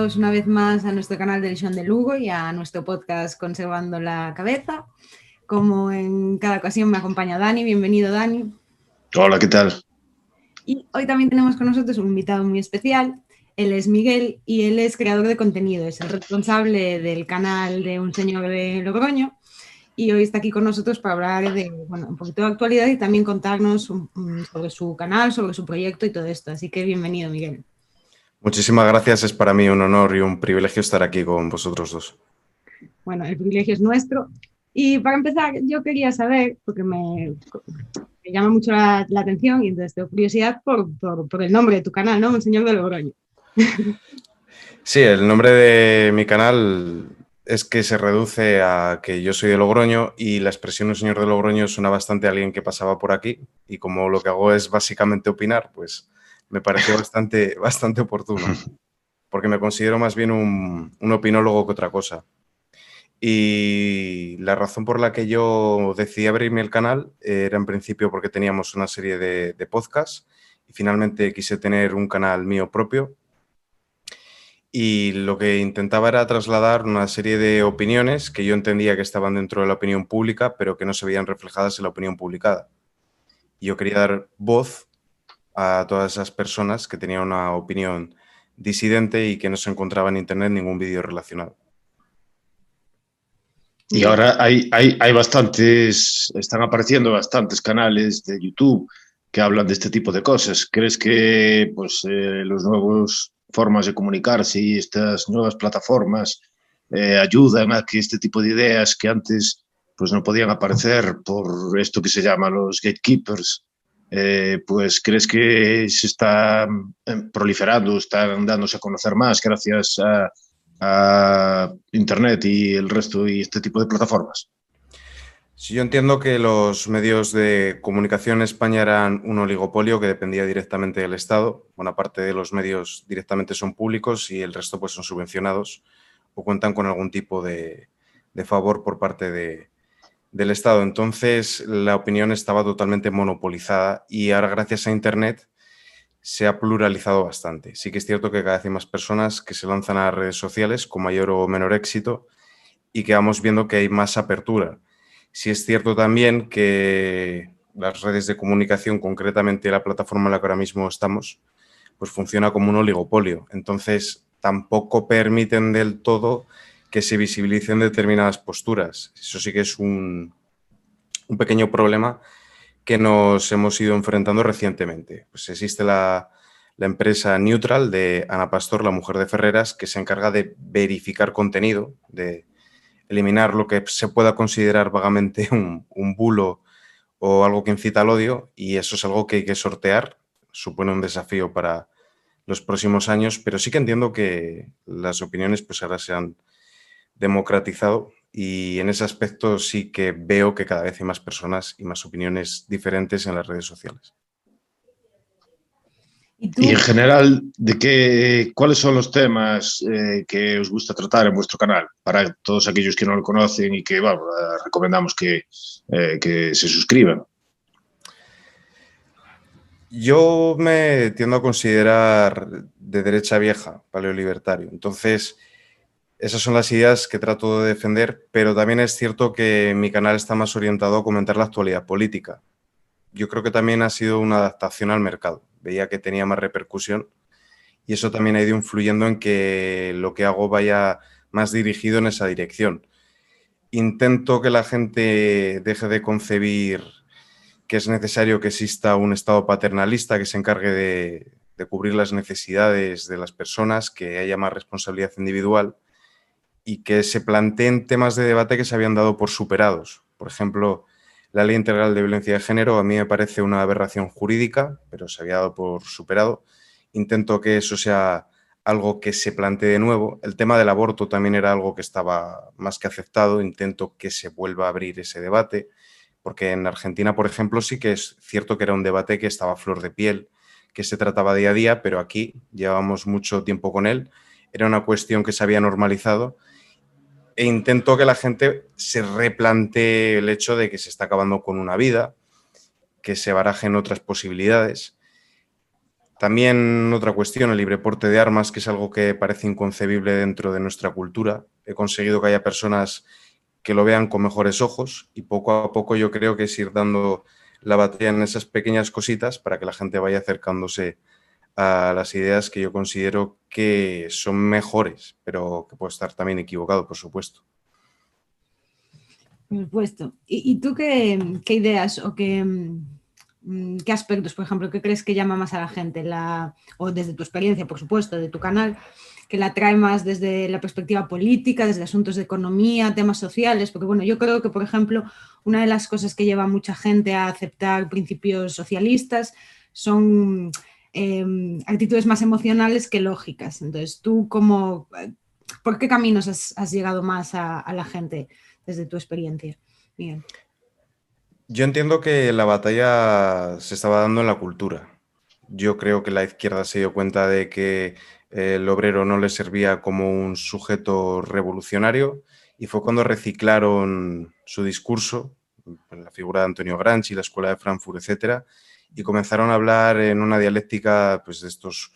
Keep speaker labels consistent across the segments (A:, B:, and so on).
A: bienvenidos una vez más a nuestro canal de Lesión de Lugo y a nuestro podcast Conservando la Cabeza. Como en cada ocasión me acompaña Dani. Bienvenido, Dani.
B: Hola, ¿qué tal?
A: Y hoy también tenemos con nosotros un invitado muy especial. Él es Miguel y él es creador de contenido, es el responsable del canal de Un Señor de Logroño. Y hoy está aquí con nosotros para hablar de un poquito de actualidad y también contarnos sobre su canal, sobre su proyecto y todo esto. Así que bienvenido, Miguel.
B: Muchísimas gracias, es para mí un honor y un privilegio estar aquí con vosotros dos.
A: Bueno, el privilegio es nuestro. Y para empezar, yo quería saber, porque me llama mucho la atención y entonces tengo curiosidad por el nombre de tu canal, ¿no? Un Señor de Logroño.
B: Sí, el nombre de mi canal es que se reduce a que yo soy de Logroño y la expresión Un Señor de Logroño suena bastante a alguien que pasaba por aquí y como lo que hago es básicamente opinar, pues me pareció bastante oportuno, porque me considero más bien un opinólogo que otra cosa. Y la razón por la que yo decidí abrirme el canal era en principio porque teníamos una serie de podcasts y finalmente quise tener un canal mío propio y lo que intentaba era trasladar una serie de opiniones que yo entendía que estaban dentro de la opinión pública pero que no se veían reflejadas en la opinión publicada. Y yo quería dar voz a todas esas personas que tenían una opinión disidente y que no se encontraba en internet ningún vídeo relacionado.
C: Y ahora hay bastantes, están apareciendo bastantes canales de YouTube que hablan de este tipo de cosas. ¿Crees que pues, las nuevas formas de comunicarse y estas nuevas plataformas ayudan a que este tipo de ideas que antes pues, no podían aparecer por esto que se llama los gatekeepers, pues crees que se están proliferando, están dándose a conocer más gracias a Internet y el resto y este tipo de plataformas?
B: Sí, yo entiendo que los medios de comunicación en España eran un oligopolio que dependía directamente del Estado. Buena parte de los medios directamente son públicos y el resto pues, son subvencionados o cuentan con algún tipo de favor por parte del Estado. Entonces, la opinión estaba totalmente monopolizada y ahora gracias a Internet se ha pluralizado bastante. Sí que es cierto que cada vez hay más personas que se lanzan a redes sociales con mayor o menor éxito y que vamos viendo que hay más apertura. Sí es cierto también que las redes de comunicación, concretamente la plataforma en la que ahora mismo estamos, pues funciona como un oligopolio. Entonces, tampoco permiten del todo que se visibilicen determinadas posturas. Eso sí que es un pequeño problema que nos hemos ido enfrentando recientemente. Pues existe la empresa Neutral de Ana Pastor, la mujer de Ferreras, que se encarga de verificar contenido, de eliminar lo que se pueda considerar vagamente un bulo o algo que incita al odio, y eso es algo que hay que sortear. Supone un desafío para los próximos años, pero sí que entiendo que las opiniones pues ahora se han democratizado y en ese aspecto sí que veo que cada vez hay más personas y más opiniones diferentes en las redes sociales.
C: Y en general, ¿cuáles son los temas que os gusta tratar en vuestro canal? Para todos aquellos que no lo conocen y que recomendamos que se suscriban.
B: Yo me tiendo a considerar de derecha vieja, paleolibertario. Entonces, esas son las ideas que trato de defender, pero también es cierto que mi canal está más orientado a comentar la actualidad política. Yo creo que también ha sido una adaptación al mercado. Veía que tenía más repercusión y eso también ha ido influyendo en que lo que hago vaya más dirigido en esa dirección. Intento que la gente deje de concebir que es necesario que exista un Estado paternalista que se encargue de cubrir las necesidades de las personas, que haya más responsabilidad individual y que se planteen temas de debate que se habían dado por superados. Por ejemplo, la Ley Integral de Violencia de Género a mí me parece una aberración jurídica, pero se había dado por superado. Intento que eso sea algo que se plantee de nuevo. El tema del aborto también era algo que estaba más que aceptado. Intento que se vuelva a abrir ese debate, porque en Argentina, por ejemplo, sí que es cierto que era un debate que estaba a flor de piel, que se trataba día a día, pero aquí llevábamos mucho tiempo con él. Era una cuestión que se había normalizado e intento que la gente se replantee el hecho de que se está acabando con una vida, que se barajen otras posibilidades. También otra cuestión, el libre porte de armas, que es algo que parece inconcebible dentro de nuestra cultura. He conseguido que haya personas que lo vean con mejores ojos y poco a poco yo creo que es ir dando la batalla en esas pequeñas cositas para que la gente vaya acercándose a las ideas que yo considero que son mejores, pero que puedo estar también equivocado, por supuesto.
A: Por supuesto. ¿Y tú qué ideas o qué aspectos, por ejemplo, qué crees que llama más a la gente? O desde tu experiencia, por supuesto, de tu canal, que la trae más desde la perspectiva política, desde asuntos de economía, temas sociales, porque bueno, yo creo que, por ejemplo, una de las cosas que lleva a mucha gente a aceptar principios socialistas son actitudes más emocionales que lógicas. Entonces, tú ¿por qué caminos has llegado más a la gente desde tu experiencia, Miguel?
B: Yo entiendo que la batalla se estaba dando en la cultura. Yo creo que la izquierda se dio cuenta de que el obrero no le servía como un sujeto revolucionario y fue cuando reciclaron su discurso, la figura de Antonio Gramsci, la escuela de Frankfurt, etcétera, y comenzaron a hablar en una dialéctica pues, de estos,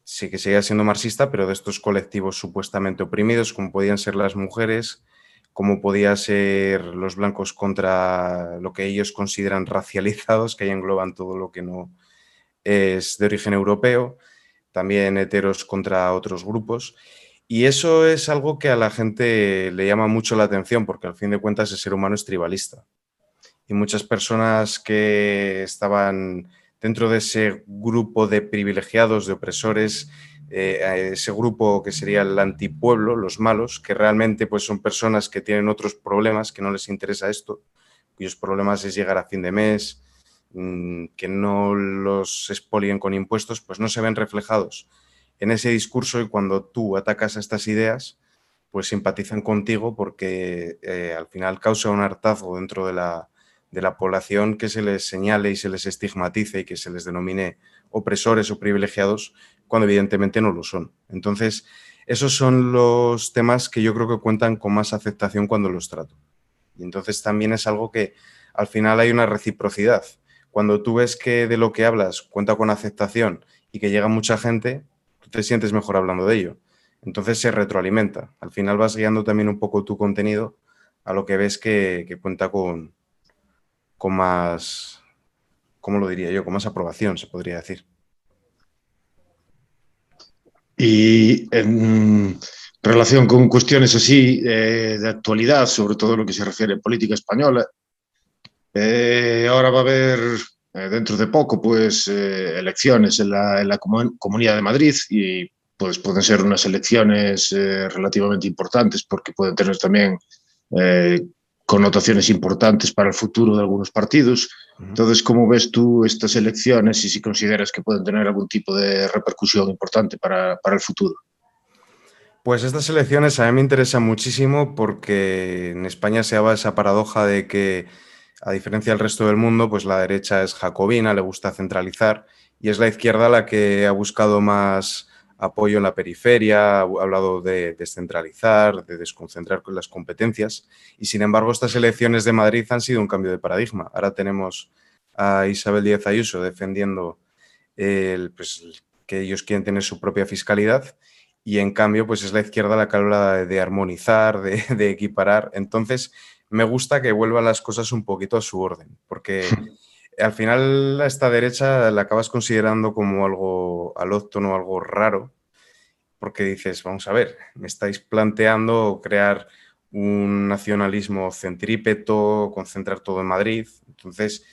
B: sí que seguía siendo marxista, pero de estos colectivos supuestamente oprimidos, como podían ser las mujeres, como podían ser los blancos contra lo que ellos consideran racializados, que ahí engloban todo lo que no es de origen europeo, también heteros contra otros grupos. Y eso es algo que a la gente le llama mucho la atención, porque al fin de cuentas el ser humano es tribalista. Y muchas personas que estaban dentro de ese grupo de privilegiados, de opresores, ese grupo que sería el antipueblo, los malos, que realmente pues, son personas que tienen otros problemas, que no les interesa esto, cuyos problemas es llegar a fin de mes, que no los expolien con impuestos, pues no se ven reflejados en ese discurso y cuando tú atacas a estas ideas, pues simpatizan contigo porque al final causa un hartazgo dentro de la población que se les señale y se les estigmatice y que se les denomine opresores o privilegiados cuando evidentemente no lo son. Entonces, esos son los temas que yo creo que cuentan con más aceptación cuando los trato. Y entonces también es algo que al final hay una reciprocidad. Cuando tú ves que de lo que hablas cuenta con aceptación y que llega mucha gente, tú te sientes mejor hablando de ello. Entonces se retroalimenta. Al final vas guiando también un poco tu contenido a lo que ves que cuenta con más, ¿cómo lo diría yo? Con más aprobación, se podría decir.
C: Y en relación con cuestiones así de actualidad, sobre todo lo que se refiere a política española, ahora va a haber dentro de poco pues elecciones en la Comunidad de Madrid y pues pueden ser unas elecciones relativamente importantes porque pueden tener también connotaciones importantes para el futuro de algunos partidos. Entonces, ¿cómo ves tú estas elecciones y si consideras que pueden tener algún tipo de repercusión importante para el futuro?
B: Pues estas elecciones a mí me interesan muchísimo porque en España se daba esa paradoja de que, a diferencia del resto del mundo, pues la derecha es jacobina, le gusta centralizar, y es la izquierda la que ha buscado más apoyo en la periferia, ha hablado de descentralizar, de desconcentrar las competencias, y sin embargo estas elecciones de Madrid han sido un cambio de paradigma. Ahora tenemos a Isabel Díaz Ayuso defendiendo pues, que ellos quieren tener su propia fiscalidad, y en cambio pues es la izquierda la que habla de armonizar, de equiparar. Entonces me gusta que vuelvan las cosas un poquito a su orden, porque al final a esta derecha la acabas considerando como algo alóctono, algo raro, porque dices, vamos a ver, me estáis planteando crear un nacionalismo centrípeto, concentrar todo en Madrid. Entonces,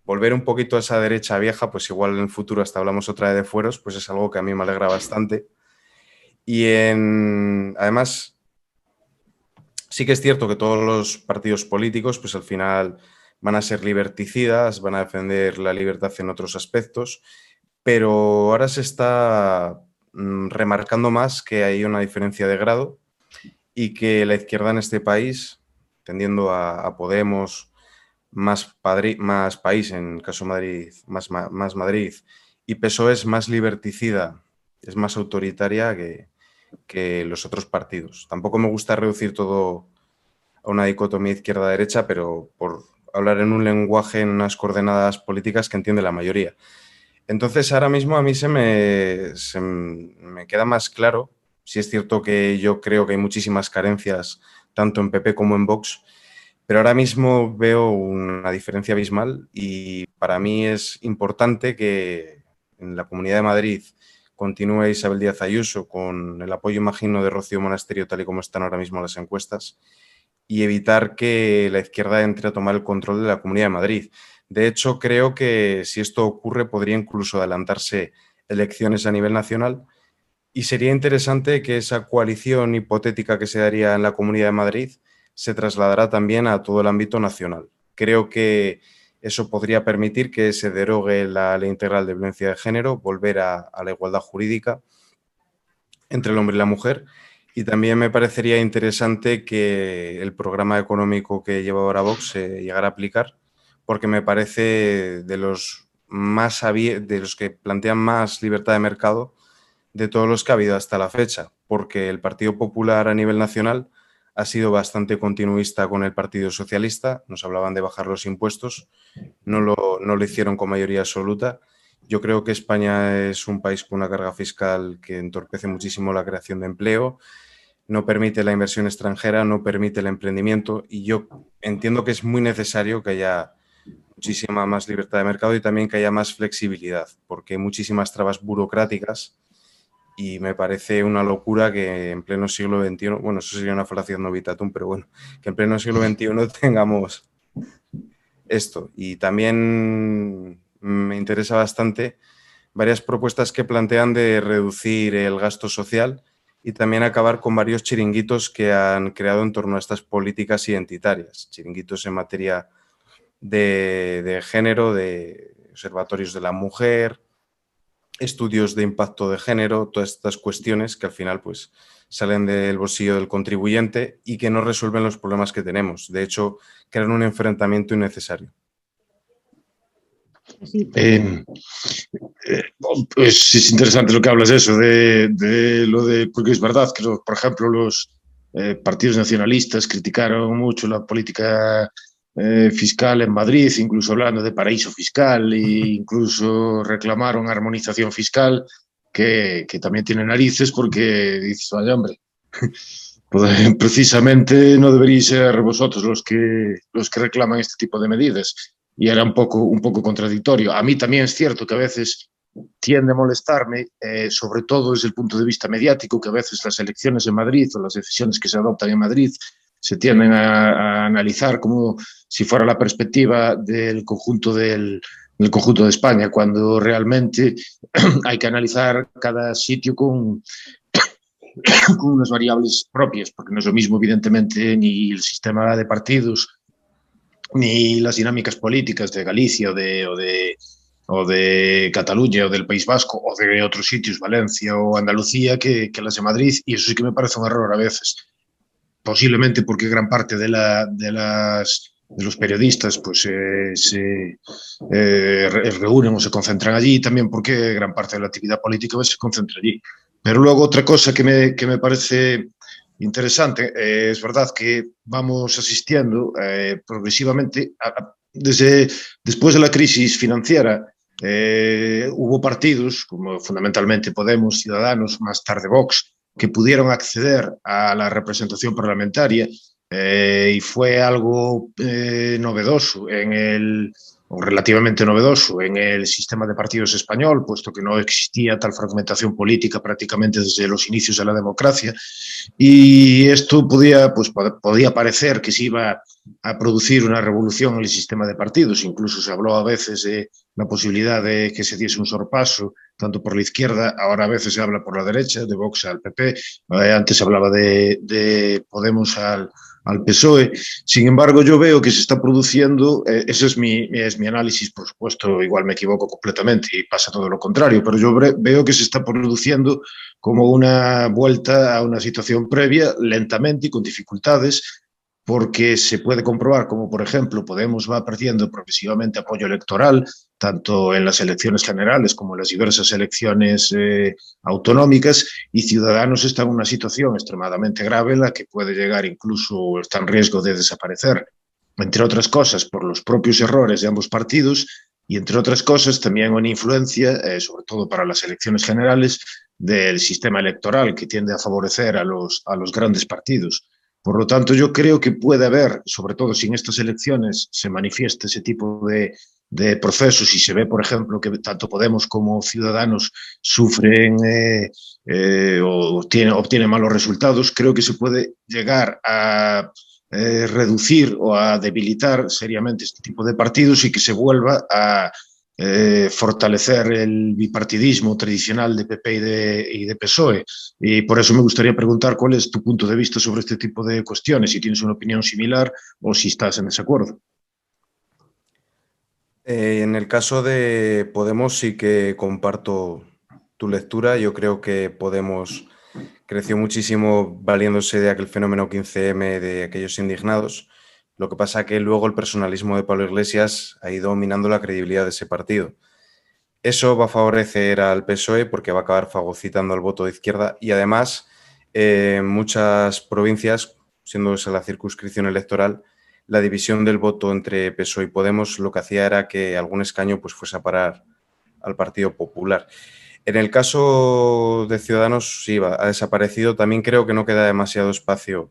B: volver un poquito a esa derecha vieja, pues igual en el futuro hasta hablamos otra vez de fueros, pues es algo que a mí me alegra bastante. Y además, sí que es cierto que todos los partidos políticos, pues al final van a ser liberticidas, van a defender la libertad en otros aspectos, pero ahora se está remarcando más que hay una diferencia de grado y que la izquierda en este país, tendiendo a Podemos, más país, en caso Madrid, más Madrid, y PSOE es más liberticida, es más autoritaria que los otros partidos. Tampoco me gusta reducir todo a una dicotomía izquierda-derecha, pero por hablar en un lenguaje, en unas coordenadas políticas que entiende la mayoría. Entonces, ahora mismo a mí se me queda más claro. Sí es cierto que yo creo que hay muchísimas carencias, tanto en PP como en Vox, pero ahora mismo veo una diferencia abismal y para mí es importante que en la Comunidad de Madrid continúe Isabel Díaz Ayuso con el apoyo, imagino, de Rocío Monasterio, tal y como están ahora mismo las encuestas, y evitar que la izquierda entre a tomar el control de la Comunidad de Madrid. De hecho, creo que si esto ocurre podría incluso adelantarse elecciones a nivel nacional y sería interesante que esa coalición hipotética que se daría en la Comunidad de Madrid se trasladara también a todo el ámbito nacional. Creo que eso podría permitir que se derogue la Ley Integral de Violencia de Género, volver a la igualdad jurídica entre el hombre y la mujer. Y también me parecería interesante que el programa económico que lleva ahora Vox se llegara a aplicar, porque me parece de los de los que plantean más libertad de mercado de todos los que ha habido hasta la fecha, porque el Partido Popular a nivel nacional ha sido bastante continuista con el Partido Socialista, nos hablaban de bajar los impuestos, no lo hicieron con mayoría absoluta. Yo creo que España es un país con una carga fiscal que entorpece muchísimo la creación de empleo, no permite la inversión extranjera, no permite el emprendimiento y yo entiendo que es muy necesario que haya muchísima más libertad de mercado y también que haya más flexibilidad, porque hay muchísimas trabas burocráticas y me parece una locura que en pleno siglo XXI, bueno, eso sería una falacia novitatum, pero bueno, que en pleno siglo XXI tengamos esto. Y también me interesa bastante varias propuestas que plantean de reducir el gasto social y también acabar con varios chiringuitos que han creado en torno a estas políticas identitarias, chiringuitos en materia de género, de observatorios de la mujer, estudios de impacto de género, todas estas cuestiones que al final pues salen del bolsillo del contribuyente y que no resuelven los problemas que tenemos. De hecho, crean un enfrentamiento innecesario.
A: Sí.
C: Pues es interesante lo que hablas de eso, porque es verdad que, por ejemplo, los partidos nacionalistas criticaron mucho la política fiscal en Madrid, incluso hablando de paraíso fiscal e incluso reclamaron armonización fiscal, que también tiene narices porque dices, vaya hombre, pues, precisamente no deberíais ser vosotros los que reclaman este tipo de medidas. Y era un poco contradictorio. A mí también es cierto que a veces tiende a molestarme, sobre todo desde el punto de vista mediático, que a veces las elecciones en Madrid o las decisiones que se adoptan en Madrid se tienden a analizar como si fuera la perspectiva del conjunto del conjunto de España, cuando realmente hay que analizar cada sitio con unas variables propias, porque no es lo mismo, evidentemente, ni el sistema de partidos ni las dinámicas políticas de Galicia o de Cataluña o del País Vasco o de otros sitios, Valencia o Andalucía, que las de Madrid, y eso sí que me parece un error a veces. Posiblemente porque gran parte de los periodistas pues se reúnen o se concentran allí, y también porque gran parte de la actividad política pues, se concentra allí. Pero luego otra cosa que me parece interesante, es verdad que vamos asistiendo progresivamente, después de la crisis financiera, hubo partidos, como fundamentalmente Podemos, Ciudadanos, más tarde Vox, que pudieron acceder a la representación parlamentaria y fue algo novedoso o relativamente novedoso en el sistema de partidos español, puesto que no existía tal fragmentación política prácticamente desde los inicios de la democracia, y esto podía parecer que se iba a producir una revolución en el sistema de partidos. Incluso se habló a veces de la posibilidad de que se diese un sorpaso tanto por la izquierda, ahora a veces se habla por la derecha, de Vox al PP, antes se hablaba de Podemos al PSOE. Sin embargo, yo veo que se está produciendo, ese es mi análisis, por supuesto, igual me equivoco completamente y pasa todo lo contrario, pero yo veo que se está produciendo como una vuelta a una situación previa, lentamente y con dificultades, porque se puede comprobar como, por ejemplo, Podemos va perdiendo progresivamente apoyo electoral, tanto en las elecciones generales como en las diversas elecciones autonómicas, y Ciudadanos está en una situación extremadamente grave en la que puede llegar incluso, está en riesgo de desaparecer, entre otras cosas, por los propios errores de ambos partidos, y entre otras cosas también una influencia, sobre todo para las elecciones generales, del sistema electoral que tiende a favorecer a los grandes partidos. Por lo tanto, yo creo que puede haber, sobre todo si en estas elecciones se manifiesta ese tipo de procesos y se ve, por ejemplo, que tanto Podemos como Ciudadanos sufren o obtienen malos resultados, creo que se puede llegar a reducir o a debilitar seriamente este tipo de partidos y que se vuelva a fortalecer el bipartidismo tradicional de PP y de PSOE. Y por eso me gustaría preguntar cuál es tu punto de vista sobre este tipo de cuestiones, si tienes una opinión similar o si estás en desacuerdo.
B: En el caso de Podemos sí que comparto tu lectura. Yo creo que Podemos creció muchísimo valiéndose de aquel fenómeno 15M de aquellos indignados. Lo que pasa es que luego el personalismo de Pablo Iglesias ha ido minando la credibilidad de ese partido. Eso va a favorecer al PSOE porque va a acabar fagocitando al voto de izquierda y además en muchas provincias, siendo esa la circunscripción electoral, la división del voto entre PSOE y Podemos lo que hacía era que algún escaño pues, fuese a parar al Partido Popular. En el caso de Ciudadanos, sí, ha desaparecido. También creo que no queda demasiado espacio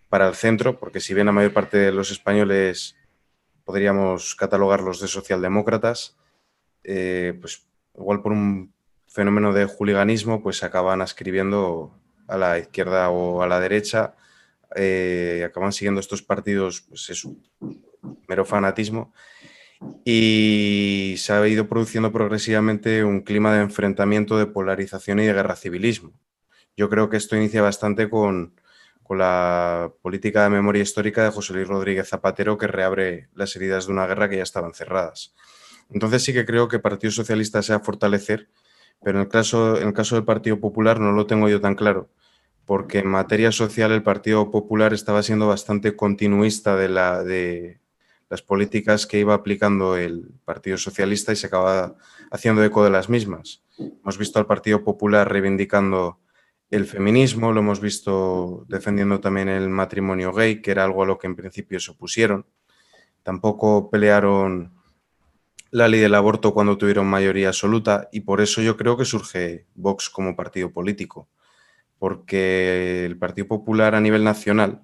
B: para el centro, porque si bien la mayor parte de los españoles podríamos catalogarlos de socialdemócratas, pues igual por un fenómeno de juliganismo, pues acaban ascribiendo a la izquierda o a la derecha, acaban siguiendo estos partidos, pues es un mero fanatismo. Y se ha ido produciendo progresivamente un clima de enfrentamiento, de polarización y de guerra civilismo. Yo creo que esto inicia bastante con la política de memoria histórica de José Luis Rodríguez Zapatero, que reabre las heridas de una guerra que ya estaban cerradas. Entonces sí que creo que el Partido Socialista se va a fortalecer, pero en el caso del Partido Popular no lo tengo yo tan claro, porque en materia social el Partido Popular estaba siendo bastante continuista de las políticas que iba aplicando el Partido Socialista y se acaba haciendo eco de las mismas. Hemos visto al Partido Popular reivindicando el feminismo, lo hemos visto defendiendo también el matrimonio gay, que era algo a lo que en principio se opusieron. Tampoco pelearon la ley del aborto cuando tuvieron mayoría absoluta y por eso yo creo que surge Vox como partido político, porque el Partido Popular a nivel nacional,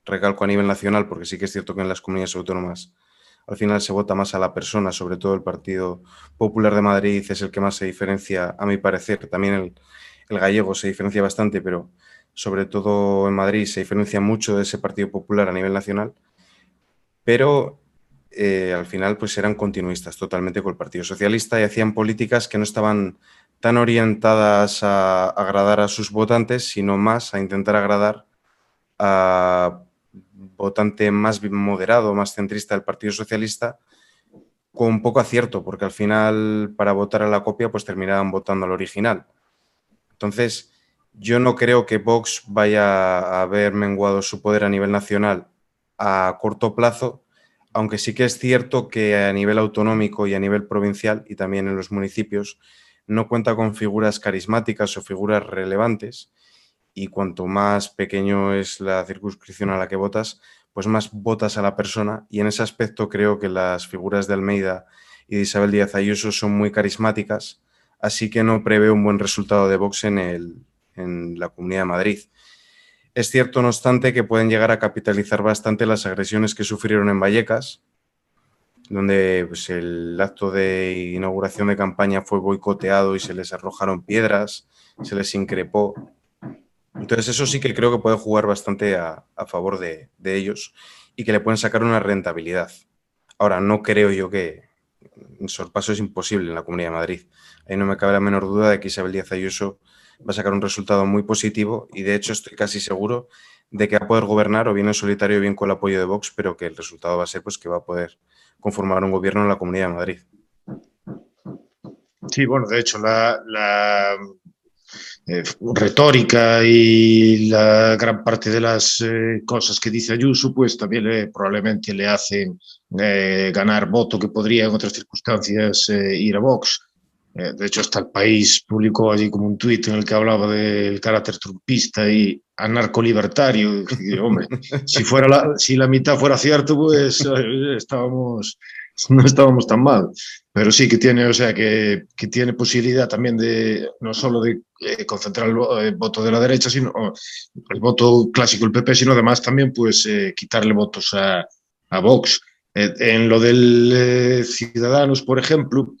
B: recalco a nivel nacional porque sí que es cierto que en las comunidades autónomas al final se vota más a la persona, sobre todo el Partido Popular de Madrid es el que más se diferencia, a mi parecer, también el gallego se diferencia bastante, pero sobre todo en Madrid se diferencia mucho de ese Partido Popular a nivel nacional, pero al final pues eran continuistas totalmente con el Partido Socialista y hacían políticas que no estaban tan orientadas a agradar a sus votantes, sino más a intentar agradar a votante más moderado, más centrista del Partido Socialista, con poco acierto, porque al final para votar a la copia pues terminaban votando al original. Entonces, yo no creo que Vox vaya a haber menguado su poder a nivel nacional a corto plazo, aunque sí que es cierto que a nivel autonómico y a nivel provincial y también en los municipios no cuenta con figuras carismáticas o figuras relevantes y cuanto más pequeño es la circunscripción a la que votas, pues más votas a la persona y en ese aspecto creo que las figuras de Almeida y de Isabel Díaz Ayuso son muy carismáticas, así que no prevé un buen resultado de Vox en la Comunidad de Madrid. Es cierto, no obstante, que pueden llegar a capitalizar bastante las agresiones que sufrieron en Vallecas, donde pues, el acto de inauguración de campaña fue boicoteado y se les arrojaron piedras, se les increpó. Entonces eso sí que creo que puede jugar bastante a favor de ellos y que le pueden sacar una rentabilidad. Ahora, no creo yo que un sorpaso es imposible en la Comunidad de Madrid. Ahí no me cabe la menor duda de que Isabel Díaz Ayuso va a sacar un resultado muy positivo y de hecho estoy casi seguro de que va a poder gobernar o bien en solitario o bien con el apoyo de Vox, pero que el resultado va a ser pues, que va a poder conformar un gobierno en la Comunidad de Madrid.
C: Sí, bueno, de hecho la retórica y la gran parte de las cosas que dice Ayuso, pues también probablemente le hacen ganar voto que podría en otras circunstancias ir a Vox. De hecho, hasta El País publicó allí como un tuit en el que hablaba del carácter trumpista y anarcolibertario. Y, hombre, si la mitad fuera cierto, pues no estábamos tan mal. Pero sí que tiene, o sea, que tiene posibilidad también de, no solo de concentrar el voto de la derecha, sino el voto clásico del PP, sino además también pues quitarle votos a Vox. En lo del Ciudadanos, por ejemplo,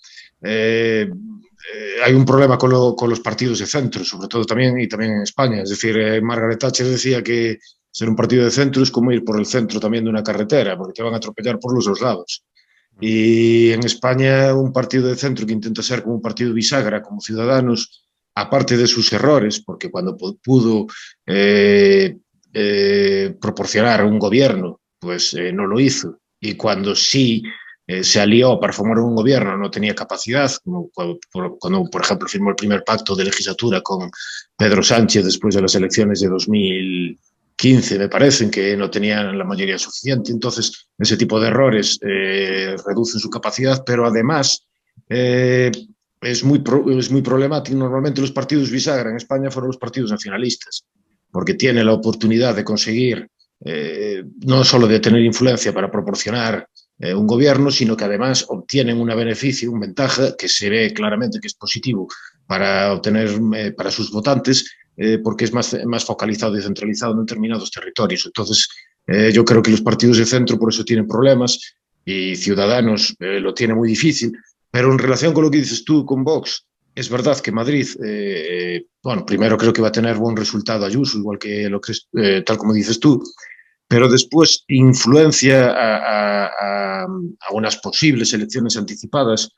C: hay un problema con los partidos de centro, sobre todo también y también en España. Es decir, Margaret Thatcher decía que ser un partido de centro es como ir por el centro también de una carretera, porque te van a atropellar por los dos lados. Y en España un partido de centro que intenta ser como un partido bisagra, como Ciudadanos, aparte de sus errores, porque cuando pudo proporcionar un gobierno, pues no lo hizo. Y cuando sí se alió para formar un gobierno, no tenía capacidad, como cuando, por ejemplo, firmó el primer pacto de legislatura con Pedro Sánchez después de las elecciones de 2015, me parecen, que no tenían la mayoría suficiente. Entonces, ese tipo de errores reducen su capacidad, pero además es muy problemático. Normalmente los partidos bisagra en España fueron los partidos nacionalistas, porque tienen la oportunidad de conseguir no solo de tener influencia para proporcionar un gobierno, sino que además obtienen una beneficio, una ventaja que se ve claramente que es positivo para obtener para sus votantes, porque es más focalizado y centralizado en determinados territorios. Entonces, yo creo que los partidos de centro por eso tienen problemas y Ciudadanos lo tiene muy difícil, pero en relación con lo que dices tú con Vox, es verdad que Madrid, bueno, primero creo que va a tener buen resultado Ayuso, igual que lo que es, tal como dices tú, pero después influencia a unas posibles elecciones anticipadas,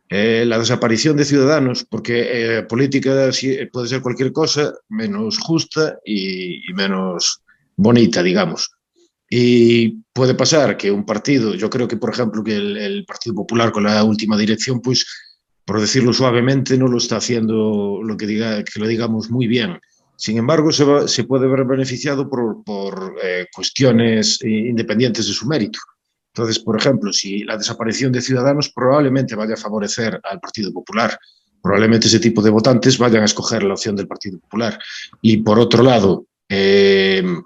C: la desaparición de Ciudadanos, porque política puede ser cualquier cosa menos justa y menos bonita, digamos. Y puede pasar que un partido, yo creo que por ejemplo que el Partido Popular con la última dirección, pues por decirlo suavemente, no lo está haciendo que lo digamos muy bien. Sin embargo, se puede ver beneficiado por cuestiones independientes de su mérito. Entonces, por ejemplo, si la desaparición de Ciudadanos probablemente vaya a favorecer al Partido Popular, probablemente ese tipo de votantes vayan a escoger la opción del Partido Popular. Y por otro lado, el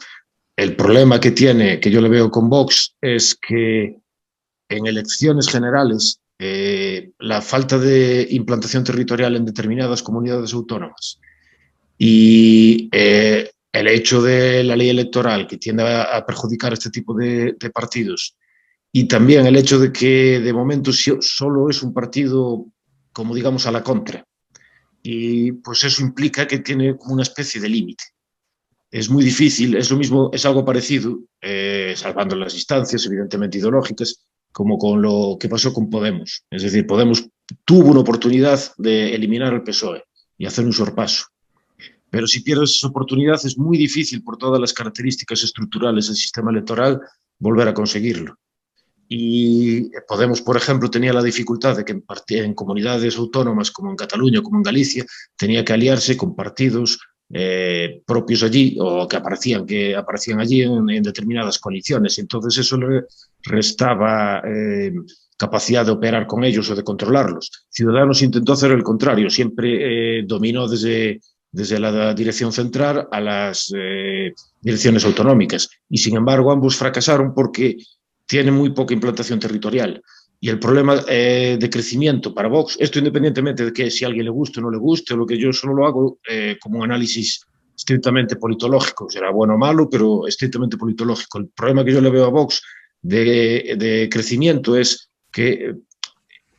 C: problema que tiene, que yo le veo con Vox, es que en elecciones generales la falta de implantación territorial en determinadas comunidades autónomas y el hecho de la ley electoral que tiende a perjudicar este tipo de partidos y también el hecho de que de momento solo es un partido, como digamos, a la contra. Y pues eso implica que tiene como una especie de límite. Es muy difícil, es lo mismo, es algo parecido, salvando las distancias, evidentemente ideológicas, como con lo que pasó con Podemos. Es decir, Podemos tuvo una oportunidad de eliminar al PSOE y hacer un sorpaso. Pero si pierdes esa oportunidad es muy difícil, por todas las características estructurales del sistema electoral, volver a conseguirlo. Y Podemos, por ejemplo, tenía la dificultad de que en comunidades autónomas como en Cataluña, como en Galicia, tenía que aliarse con partidos propios allí o que aparecían allí en determinadas coaliciones. Entonces eso le restaba capacidad de operar con ellos o de controlarlos. Ciudadanos intentó hacer el contrario, siempre dominó desde la dirección central a las direcciones autonómicas. Y sin embargo, ambos fracasaron porque tienen muy poca implantación territorial. Y el problema de crecimiento para Vox, esto independientemente de que si a alguien le guste o no le guste, o lo que yo solo lo hago como un análisis estrictamente politológico, será bueno o malo, pero estrictamente politológico. El problema que yo le veo a Vox de crecimiento es que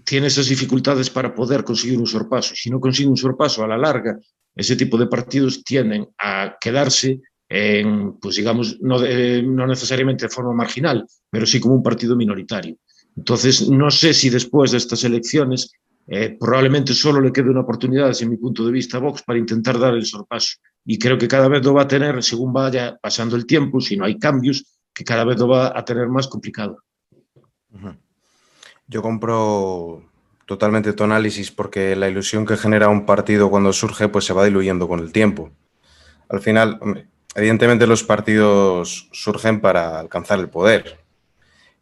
C: tiene esas dificultades para poder conseguir un sorpaso. Si no consigue un sorpaso a la larga, ese tipo de partidos tienden a quedarse en, pues digamos, no necesariamente de forma marginal, pero sí como un partido minoritario. Entonces, no sé si después de estas elecciones probablemente solo le quede una oportunidad, desde mi punto de vista, a Vox para intentar dar el sorpaso. Y creo que cada vez lo va a tener, según vaya pasando el tiempo, si no hay cambios, que cada vez lo va a tener más complicado.
B: Yo compro totalmente tu análisis porque la ilusión que genera un partido cuando surge pues se va diluyendo con el tiempo. Al final, evidentemente los partidos surgen para alcanzar el poder,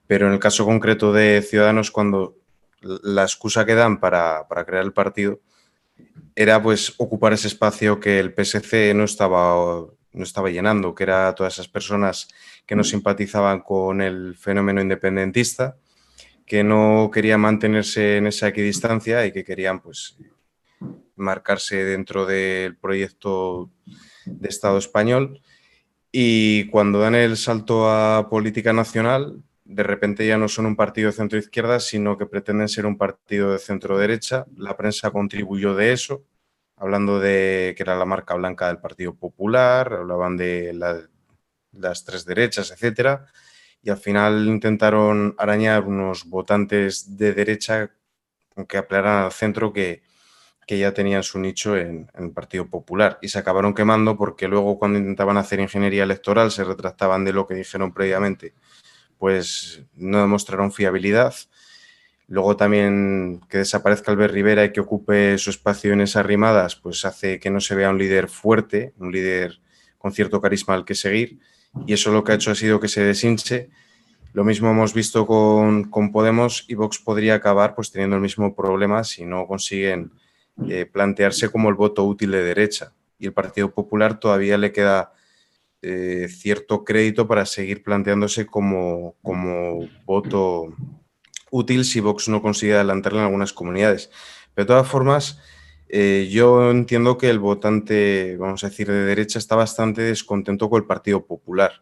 B: pero en el caso concreto de Ciudadanos, cuando la excusa que dan para crear el partido era pues ocupar ese espacio que el PSC no estaba llenando, que era todas esas personas que no simpatizaban con el fenómeno independentista que no querían mantenerse en esa equidistancia y que querían pues marcarse dentro del proyecto de Estado español. Y cuando dan el salto a política nacional, de repente ya no son un partido de centro-izquierda, sino que pretenden ser un partido de centro-derecha. La prensa contribuyó de eso, hablando de que era la marca blanca del Partido Popular, hablaban de las tres derechas, etcétera, y al final intentaron arañar unos votantes de derecha que apelaran al centro que ya tenían su nicho en el Partido Popular y se acabaron quemando porque luego cuando intentaban hacer ingeniería electoral se retractaban de lo que dijeron previamente, pues no demostraron fiabilidad. Luego también que desaparezca Albert Rivera y que ocupe su espacio en esas rimadas, pues hace que no se vea un líder fuerte, un líder con cierto carisma al que seguir, y eso lo que ha hecho ha sido que se deshinche. Lo mismo hemos visto con Podemos, y Vox podría acabar pues teniendo el mismo problema si no consiguen plantearse como el voto útil de derecha. Y el Partido Popular todavía le queda cierto crédito para seguir planteándose como voto útil si Vox no consigue adelantarle en algunas comunidades. Pero de todas formas, yo entiendo que el votante, vamos a decir, de derecha está bastante descontento con el Partido Popular.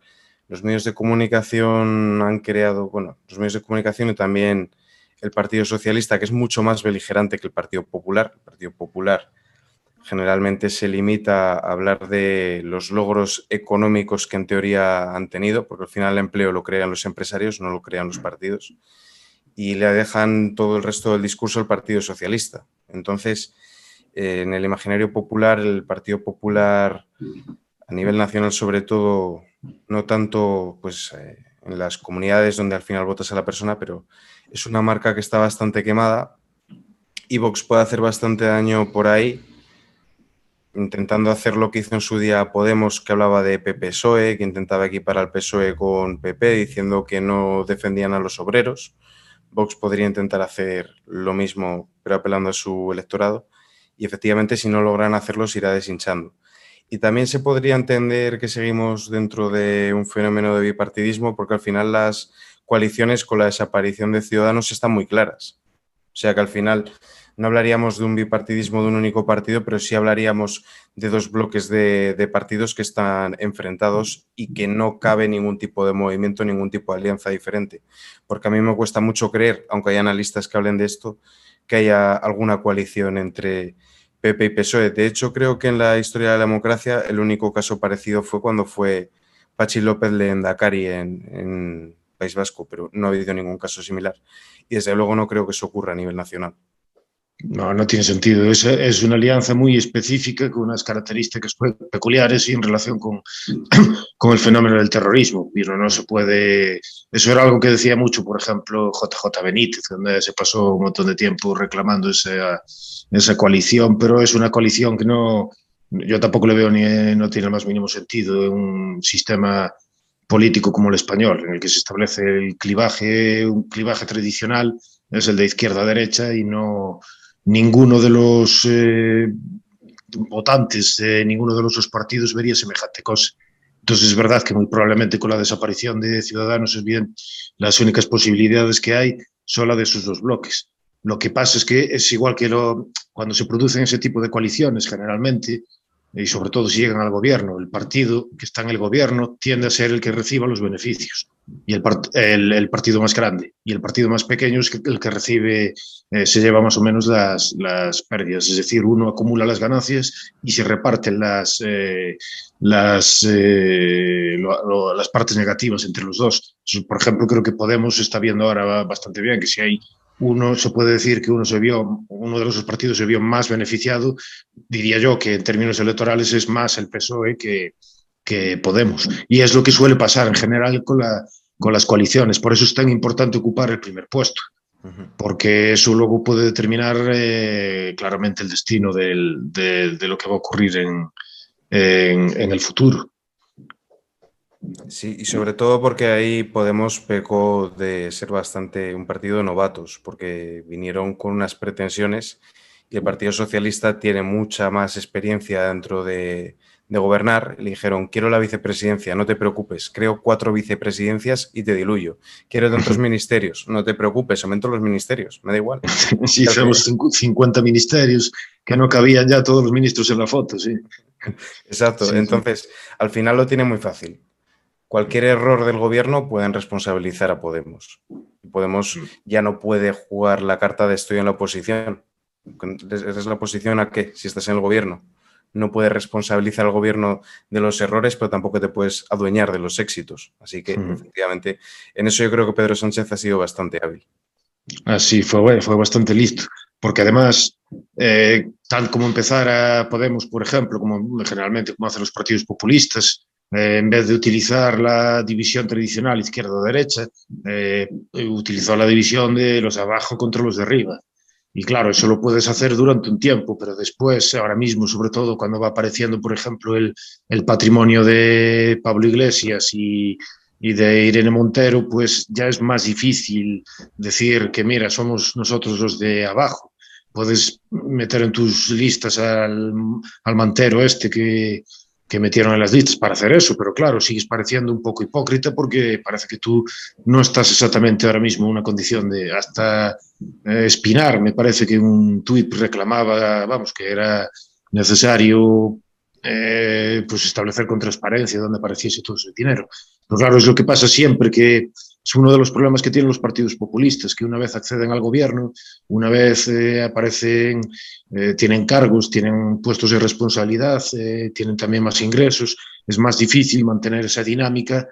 B: Los medios de comunicación han creado, bueno, los medios de comunicación y también el Partido Socialista, que es mucho más beligerante que el Partido Popular. El Partido Popular generalmente se limita a hablar de los logros económicos que en teoría han tenido, porque al final el empleo lo crean los empresarios, no lo crean los partidos, y le dejan todo el resto del discurso al Partido Socialista. Entonces, en el imaginario popular, el Partido Popular a nivel nacional sobre todo, no tanto pues en las comunidades donde al final votas a la persona, pero es una marca que está bastante quemada y Vox puede hacer bastante daño por ahí, intentando hacer lo que hizo en su día Podemos, que hablaba de PP-PSOE, que intentaba equipar al PSOE con PP, diciendo que no defendían a los obreros. Vox podría intentar hacer lo mismo, pero apelando a su electorado, y efectivamente si no logran hacerlo se irá deshinchando. Y también se podría entender que seguimos dentro de un fenómeno de bipartidismo porque al final las coaliciones con la desaparición de Ciudadanos están muy claras. O sea que al final no hablaríamos de un bipartidismo de un único partido, pero sí hablaríamos de dos bloques de partidos que están enfrentados y que no cabe ningún tipo de movimiento, ningún tipo de alianza diferente. Porque a mí me cuesta mucho creer, aunque hay analistas que hablen de esto, que haya alguna coalición entre PP y PSOE. De hecho, creo que en la historia de la democracia el único caso parecido fue cuando fue Patxi López lehendakari en País Vasco, pero no ha habido ningún caso similar. Y desde luego no creo que eso ocurra a nivel nacional.
C: No, no tiene sentido. Es una alianza muy específica con unas características peculiares y en relación con el fenómeno del terrorismo. Pero no se puede... Eso era algo que decía mucho, por ejemplo, JJ Benítez, donde se pasó un montón de tiempo reclamando esa coalición, pero es una coalición que no... Yo tampoco le veo no tiene el más mínimo sentido en un sistema político como el español, en el que se establece el clivaje, un clivaje tradicional, es el de izquierda a derecha y no... Ninguno de los votantes de ninguno de los dos partidos vería semejante cosa. Entonces es verdad que muy probablemente con la desaparición de Ciudadanos es bien las únicas posibilidades que hay son las de esos dos bloques. Lo que pasa es que es igual que cuando se producen ese tipo de coaliciones generalmente, y sobre todo si llegan al gobierno, el partido que está en el gobierno tiende a ser el que reciba los beneficios y el partido más grande, y el partido más pequeño es el que recibe, se lleva más o menos las pérdidas, es decir, uno acumula las ganancias y se reparten las partes negativas entre los dos. Entonces, por ejemplo, creo que Podemos está viendo ahora bastante bien que si hay se puede decir que uno de los partidos se vio más beneficiado, diría yo que en términos electorales es más el PSOE que Podemos. Y es lo que suele pasar en general con las coaliciones. Por eso es tan importante ocupar el primer puesto, porque eso luego puede determinar claramente el destino de lo que va a ocurrir en el futuro.
B: Sí, y sobre todo porque ahí Podemos pecó de ser bastante un partido de novatos, porque vinieron con unas pretensiones y el Partido Socialista tiene mucha más experiencia dentro de de gobernar, le dijeron, quiero la vicepresidencia, no te preocupes, creo 4 vicepresidencias y te diluyo. Quiero tantos ministerios, no te preocupes, aumento los ministerios, me da igual.
C: Sí, hicimos 50 ministerios, que no cabían ya todos los ministros en la foto, sí.
B: Exacto,
C: Sí,
B: entonces al final lo tiene muy fácil. Cualquier error del gobierno pueden responsabilizar a Podemos. Podemos ya no puede jugar la carta de estoy en la oposición. ¿Eres la oposición a qué? Si estás en el gobierno. No puedes responsabilizar al gobierno de los errores, pero tampoco te puedes adueñar de los éxitos. Así que, efectivamente, en eso yo creo que Pedro Sánchez ha sido bastante hábil.
C: Así fue bastante listo. Porque además, tal como empezara Podemos, por ejemplo, como generalmente como hacen los partidos populistas, en vez de utilizar la división tradicional izquierda-derecha, utilizó la división de los de abajo contra los de arriba. Y claro, eso lo puedes hacer durante un tiempo, pero después, ahora mismo, sobre todo cuando va apareciendo, por ejemplo, el patrimonio de Pablo Iglesias y de Irene Montero, pues ya es más difícil decir que, mira, somos nosotros los de abajo. Puedes meter en tus listas al Mantero este que metieron en las listas para hacer eso, pero claro, sigues pareciendo un poco hipócrita porque parece que tú no estás exactamente ahora mismo en una condición de hasta Espinar, me parece que un tuit reclamaba, vamos, que era necesario pues establecer con transparencia dónde apareciese todo ese dinero. Pero claro, es lo que pasa siempre, que es uno de los problemas que tienen los partidos populistas, que una vez acceden al gobierno, una vez aparecen, tienen cargos, tienen puestos de responsabilidad, tienen también más ingresos, es más difícil mantener esa dinámica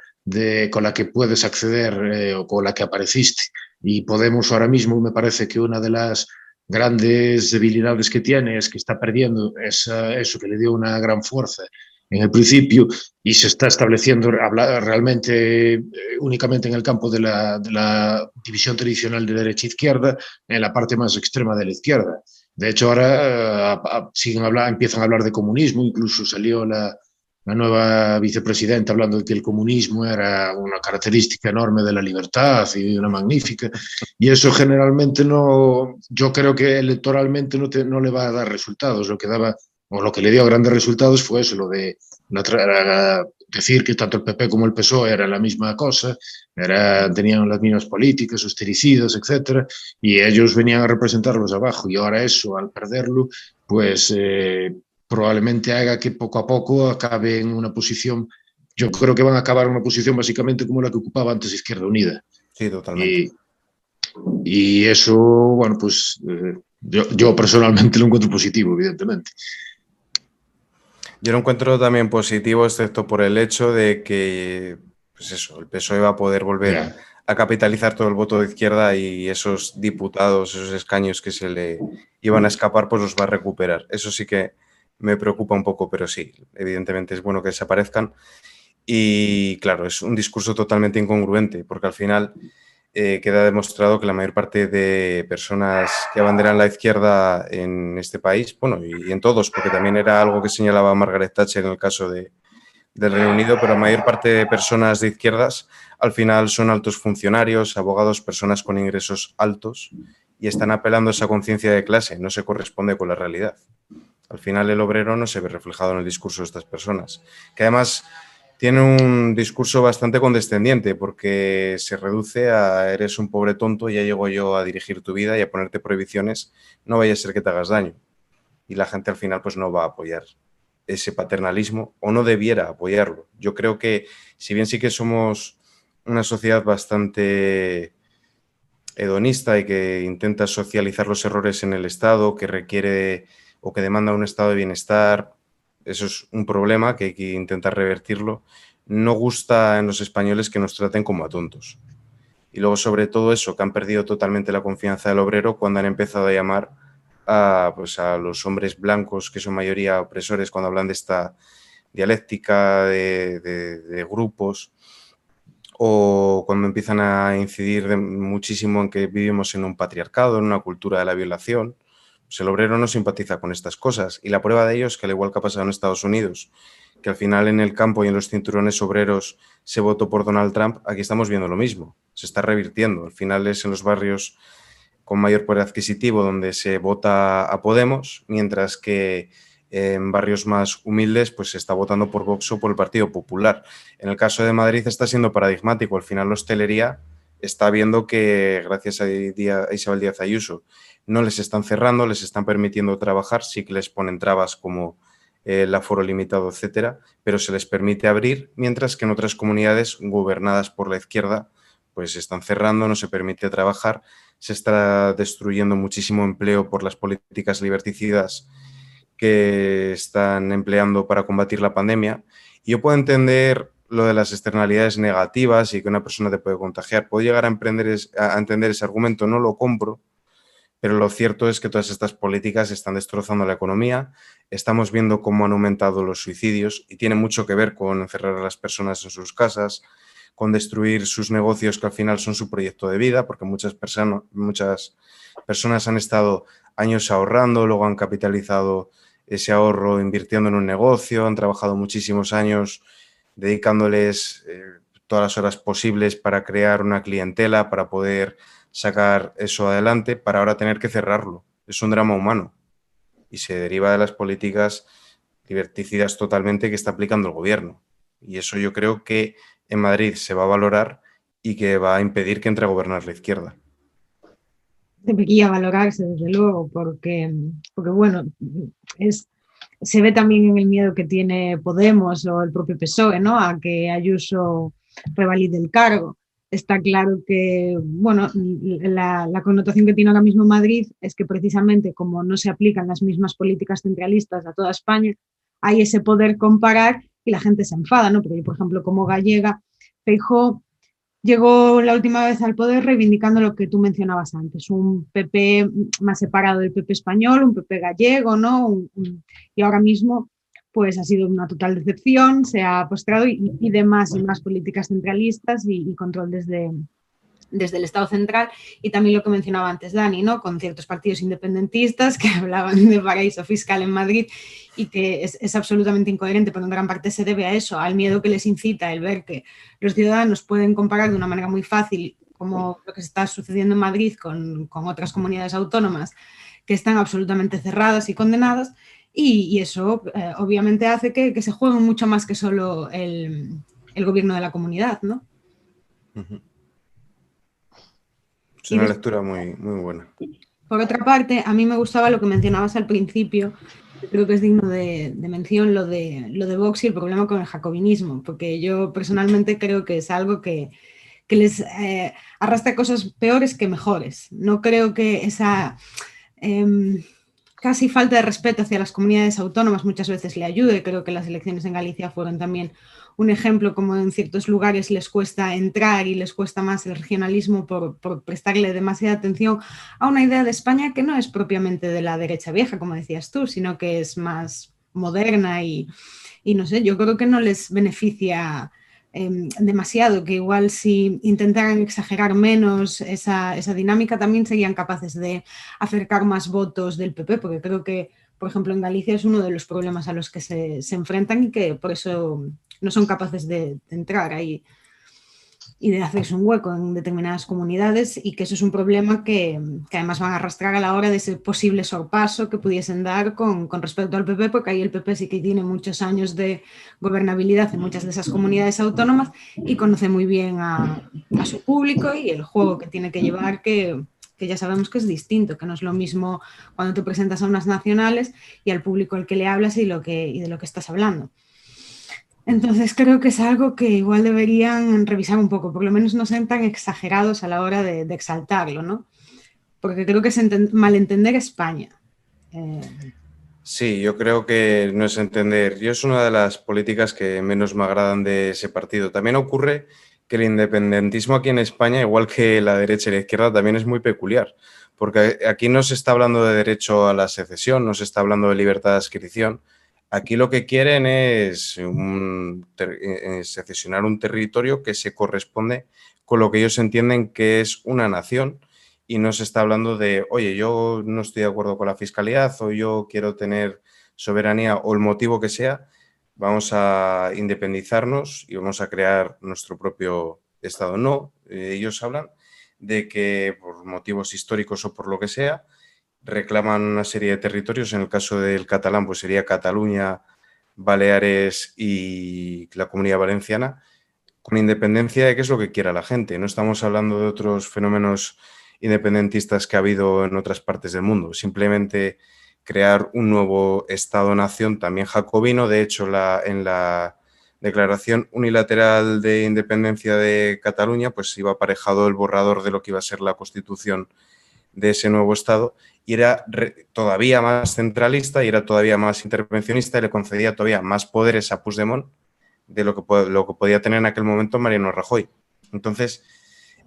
C: con la que puedes acceder o con la que apareciste. Y Podemos ahora mismo me parece que una de las grandes debilidades que tiene es que está perdiendo eso que le dio una gran fuerza en el principio y se está estableciendo realmente únicamente en el campo de la división tradicional de derecha-izquierda, en la parte más extrema de la izquierda. De hecho, ahora empiezan a hablar de comunismo, incluso salió la nueva vicepresidenta hablando de que el comunismo era una característica enorme de la libertad y una magnífica. Y eso generalmente no, yo creo que electoralmente no le va a dar resultados. Lo que le dio grandes resultados fue eso, lo de decir que tanto el PP como el PSOE eran la misma cosa, tenían las mismas políticas, austericidas, etcétera, y ellos venían a representarlos abajo. Y ahora eso, al perderlo, pues probablemente haga que poco a poco acabe en una posición, yo creo que van a acabar en una posición básicamente como la que ocupaba antes Izquierda Unida.
B: Sí, totalmente.
C: Y eso, bueno, pues yo personalmente lo encuentro positivo, evidentemente.
B: Yo lo encuentro también positivo, excepto por el hecho de que, pues eso, el PSOE va a poder volver a capitalizar todo el voto de izquierda y esos diputados, esos escaños que se le iban a escapar, pues los va a recuperar. Eso sí que me preocupa un poco, pero sí, evidentemente es bueno que desaparezcan. Y claro, es un discurso totalmente incongruente, porque al final queda demostrado que la mayor parte de personas que abanderan la izquierda en este país, bueno, y en todos, porque también era algo que señalaba Margaret Thatcher en el caso del Reino Unido, pero la mayor parte de personas de izquierdas al final son altos funcionarios, abogados, personas con ingresos altos y están apelando a esa conciencia de clase, no se corresponde con la realidad. Al final el obrero no se ve reflejado en el discurso de estas personas, que además tiene un discurso bastante condescendiente porque se reduce a eres un pobre tonto, ya llego yo a dirigir tu vida y a ponerte prohibiciones, no vaya a ser que te hagas daño. Y la gente al final pues no va a apoyar ese paternalismo o no debiera apoyarlo. Yo creo que si bien sí que somos una sociedad bastante hedonista y que intenta socializar los errores en el Estado, que requiere o que demanda un estado de bienestar, eso es un problema que hay que intentar revertirlo. No gusta en los españoles que nos traten como a tontos. Y luego, sobre todo eso, que han perdido totalmente la confianza del obrero cuando han empezado a llamar a los hombres blancos, que son mayoría opresores, cuando hablan de esta dialéctica de grupos, o cuando empiezan a incidir muchísimo en que vivimos en un patriarcado, en una cultura de la violación. Pues el obrero no simpatiza con estas cosas y la prueba de ello es que, al igual que ha pasado en Estados Unidos, que al final en el campo y en los cinturones obreros se votó por Donald Trump, aquí estamos viendo lo mismo, se está revirtiendo. Al final es en los barrios con mayor poder adquisitivo donde se vota a Podemos, mientras que en barrios más humildes, pues se está votando por Vox o por el Partido Popular. En el caso de Madrid está siendo paradigmático. Al final la hostelería está viendo que gracias a Isabel Díaz Ayuso no les están cerrando, les están permitiendo trabajar, sí que les ponen trabas como el aforo limitado, etcétera, pero se les permite abrir, mientras que en otras comunidades gobernadas por la izquierda pues se están cerrando, no se permite trabajar, se está destruyendo muchísimo empleo por las políticas liberticidas que están empleando para combatir la pandemia. Y yo puedo entender lo de las externalidades negativas y que una persona te puede contagiar. Puedo llegar a entender ese argumento, no lo compro, pero lo cierto es que todas estas políticas están destrozando la economía. Estamos viendo cómo han aumentado los suicidios y tiene mucho que ver con encerrar a las personas en sus casas, con destruir sus negocios que al final son su proyecto de vida, porque muchas personas han estado años ahorrando, luego han capitalizado ese ahorro invirtiendo en un negocio, han trabajado muchísimos años dedicándoles todas las horas posibles para crear una clientela, para poder sacar eso adelante, para ahora tener que cerrarlo. Es un drama humano y se deriva de las políticas liberticidas totalmente que está aplicando el gobierno. Y eso yo creo que en Madrid se va a valorar y que va a impedir que entre a gobernar la izquierda.
A: Debería valorarse, desde luego, porque bueno, se ve también en el miedo que tiene Podemos o el propio PSOE, ¿no? A que Ayuso revalide el cargo. Está claro que, bueno, la connotación que tiene ahora mismo Madrid es que precisamente como no se aplican las mismas políticas centralistas a toda España, hay ese poder comparar y la gente se enfada, ¿no? Porque yo, por ejemplo, como gallega, Feijóo llegó la última vez al poder reivindicando lo que tú mencionabas antes, un PP más separado del PP español, un PP gallego, ¿no? Y ahora mismo pues ha sido una total decepción, se ha postrado y de más y más políticas centralistas y control desde el Estado central, y también lo que mencionaba antes Dani, ¿no? Con ciertos partidos independentistas que hablaban de paraíso fiscal en Madrid y que es absolutamente incoherente, pero en gran parte se debe a eso, al miedo que les incita el ver que los ciudadanos pueden comparar de una manera muy fácil como lo que está sucediendo en Madrid con otras comunidades autónomas que están absolutamente cerradas y condenadas, y eso obviamente hace que se juegue mucho más que solo el gobierno de la comunidad, ¿no?
B: Es una lectura muy, muy buena.
A: Por otra parte, a mí me gustaba lo que mencionabas al principio, creo que es digno de mención, lo de Vox y el problema con el jacobinismo, porque yo personalmente creo que es algo que les arrastra cosas peores que mejores. No creo que esa casi falta de respeto hacia las comunidades autónomas muchas veces le ayude. Creo que las elecciones en Galicia fueron también un ejemplo, como en ciertos lugares les cuesta entrar y les cuesta más el regionalismo por prestarle demasiada atención a una idea de España que no es propiamente de la derecha vieja, como decías tú, sino que es más moderna y no sé, yo creo que no les beneficia demasiado, que igual si intentaran exagerar menos esa dinámica también serían capaces de acercar más votos del PP, porque creo que, por ejemplo, en Galicia es uno de los problemas a los que se enfrentan y que por eso no son capaces de entrar ahí y de hacerse un hueco en determinadas comunidades, y que eso es un problema que además van a arrastrar a la hora de ese posible sorpaso que pudiesen dar con respecto al PP, porque ahí el PP sí que tiene muchos años de gobernabilidad en muchas de esas comunidades autónomas y conoce muy bien a su público y el juego que tiene que llevar, que ya sabemos que es distinto, que no es lo mismo cuando te presentas a unas nacionales y al público al que le hablas y de lo que estás hablando. Entonces creo que es algo que igual deberían revisar un poco, por lo menos no sean tan exagerados a la hora de exaltarlo, ¿no? Porque creo que es malentender España.
B: Sí, yo creo que no es entender. Yo es una de las políticas que menos me agradan de ese partido. También ocurre que el independentismo aquí en España, igual que la derecha y la izquierda, también es muy peculiar, porque aquí no se está hablando de derecho a la secesión, no se está hablando de libertad de adscripción. Aquí lo que quieren es secesionar un territorio que se corresponde con lo que ellos entienden que es una nación, y no se está hablando de, oye, yo no estoy de acuerdo con la fiscalidad o yo quiero tener soberanía o el motivo que sea, vamos a independizarnos y vamos a crear nuestro propio Estado. No, ellos hablan de que por motivos históricos o por lo que sea, reclaman una serie de territorios. En el caso del catalán, pues sería Cataluña, Baleares y la Comunidad Valenciana, con independencia de qué es lo que quiera la gente. No estamos hablando de otros fenómenos independentistas que ha habido en otras partes del mundo. Simplemente crear un nuevo Estado-nación, también jacobino. De hecho, en la Declaración Unilateral de Independencia de Cataluña, pues iba aparejado el borrador de lo que iba a ser la Constitución de ese nuevo Estado, y era todavía más centralista y era todavía más intervencionista y le concedía todavía más poderes a Puigdemont de lo que podía tener en aquel momento Mariano Rajoy. Entonces,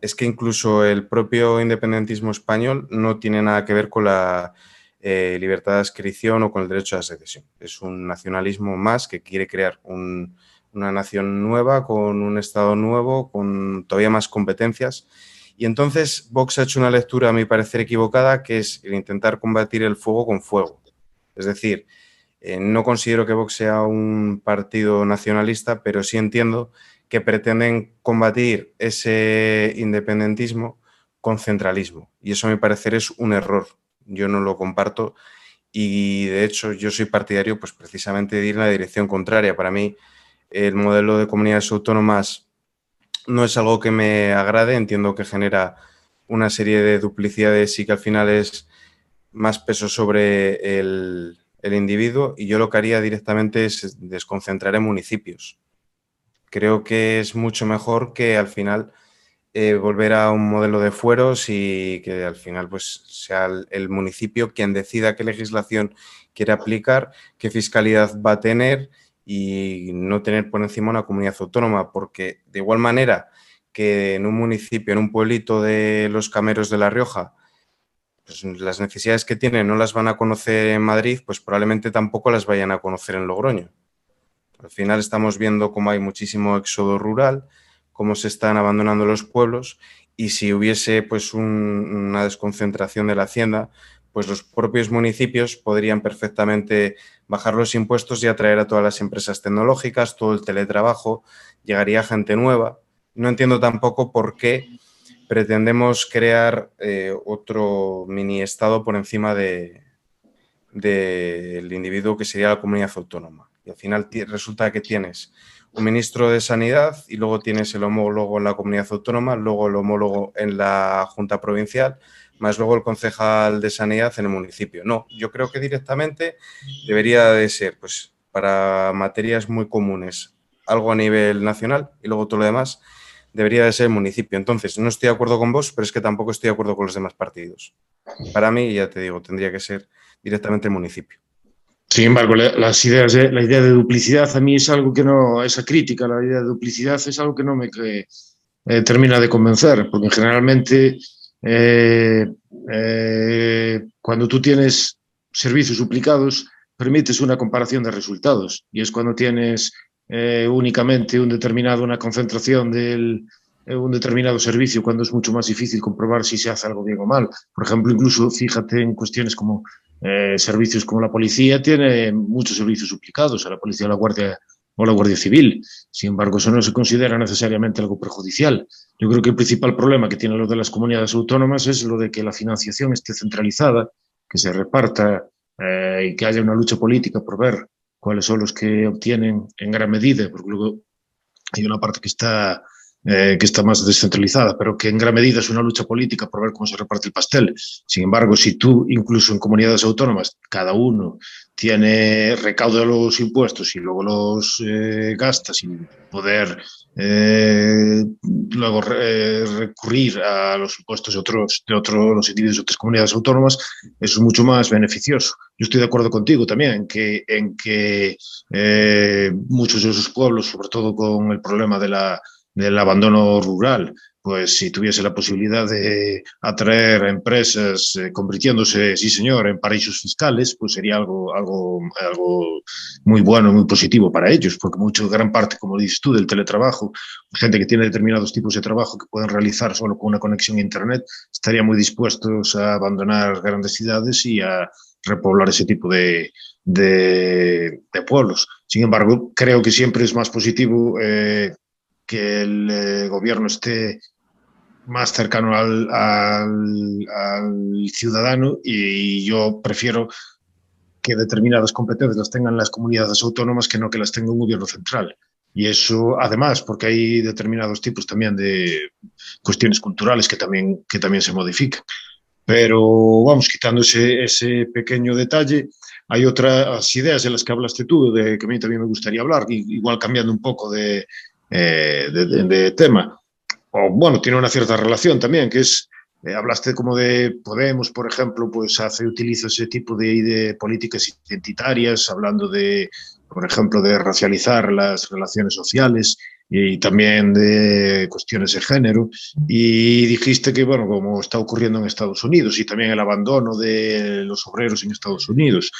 B: es que incluso el propio independentismo español no tiene nada que ver con la libertad de adscripción o con el derecho a la secesión. Es un nacionalismo más que quiere crear una nación nueva, con un Estado nuevo, con todavía más competencias. Y entonces Vox ha hecho una lectura, a mi parecer, equivocada, que es el intentar combatir el fuego con fuego. Es decir, no considero que Vox sea un partido nacionalista, pero sí entiendo que pretenden combatir ese independentismo con centralismo. Y eso, a mi parecer, es un error. Yo no lo comparto y, de hecho, yo soy partidario pues, precisamente de ir en la dirección contraria. Para mí, el modelo de comunidades autónomas no es algo que me agrade. Entiendo que genera una serie de duplicidades y que al final es más peso sobre el individuo, y yo lo que haría directamente es desconcentrar en municipios. Creo que es mucho mejor que al final volver a un modelo de fueros y que al final pues sea el municipio quien decida qué legislación quiere aplicar, qué fiscalidad va a tener, y no tener por encima una comunidad autónoma, porque de igual manera que en un municipio, en un pueblito de los Cameros de La Rioja, pues las necesidades que tienen no las van a conocer en Madrid, pues probablemente tampoco las vayan a conocer en Logroño. Al final estamos viendo cómo hay muchísimo éxodo rural, cómo se están abandonando los pueblos, y si hubiese pues una desconcentración de la hacienda, pues los propios municipios podrían perfectamente bajar los impuestos y atraer a todas las empresas tecnológicas, todo el teletrabajo, llegaría gente nueva. No entiendo tampoco por qué pretendemos crear otro mini estado por encima del individuo, que sería la comunidad autónoma. Y al final resulta que tienes un ministro de Sanidad y luego tienes el homólogo en la comunidad autónoma, luego el homólogo en la Junta Provincial, más luego el concejal de Sanidad en el municipio. No, yo creo que directamente debería de ser, pues, para materias muy comunes, algo a nivel nacional, y luego todo lo demás debería de ser el municipio. Entonces, no estoy de acuerdo con vos, pero es que tampoco estoy de acuerdo con los demás partidos. Para mí, ya te digo, tendría que ser directamente el municipio.
C: Sin embargo, la idea de duplicidad a mí es algo que no, esa crítica a la idea de duplicidad es algo que no me termina de convencer, porque generalmente cuando tú tienes servicios duplicados, permites una comparación de resultados, y es cuando tienes únicamente una concentración un determinado servicio, cuando es mucho más difícil comprobar si se hace algo bien o mal. Por ejemplo, incluso fíjate en cuestiones como servicios como la policía, tiene muchos servicios duplicados, a la policía o la Guardia Civil. Sin embargo, eso no se considera necesariamente algo perjudicial. Yo creo que el principal problema que tienen los de las comunidades autónomas es lo de que la financiación esté centralizada, que se reparta y que haya una lucha política por ver cuáles son los que obtienen en gran medida, porque luego hay una parte que está más descentralizada, pero que en gran medida es una lucha política por ver cómo se reparte el pastel. Sin embargo, si tú, incluso en comunidades autónomas, cada uno recauda los impuestos y luego los gasta sin poder luego recurrir a los impuestos de los individuos de otras comunidades autónomas, eso es mucho más beneficioso. Yo estoy de acuerdo contigo también en que muchos de esos pueblos, sobre todo con el problema del abandono rural, pues si tuviese la posibilidad de atraer empresas convirtiéndose, sí señor, en paraísos fiscales, pues sería algo muy bueno, muy positivo para ellos, porque gran parte, como dices tú, del teletrabajo, gente que tiene determinados tipos de trabajo que pueden realizar solo con una conexión a internet, estaría muy dispuestos a abandonar grandes ciudades y a repoblar ese tipo de pueblos. Sin embargo, creo que siempre es más positivo que el gobierno esté más cercano al ciudadano, y yo prefiero que determinadas competencias las tengan las comunidades autónomas que no que las tenga un gobierno central. Y eso, además, porque hay determinados tipos también de cuestiones culturales que también se modifican. Pero vamos, quitando ese pequeño detalle, hay otras ideas de las que hablaste tú, de que a mí también me gustaría hablar, igual cambiando un poco de tema. O bueno, tiene una cierta relación también, que es, hablaste como de Podemos, por ejemplo, pues utiliza ese tipo de políticas identitarias, hablando de, por ejemplo, de racializar las relaciones sociales y también de cuestiones de género. Y dijiste que, bueno, como está ocurriendo en Estados Unidos y también el abandono de los obreros en Estados Unidos.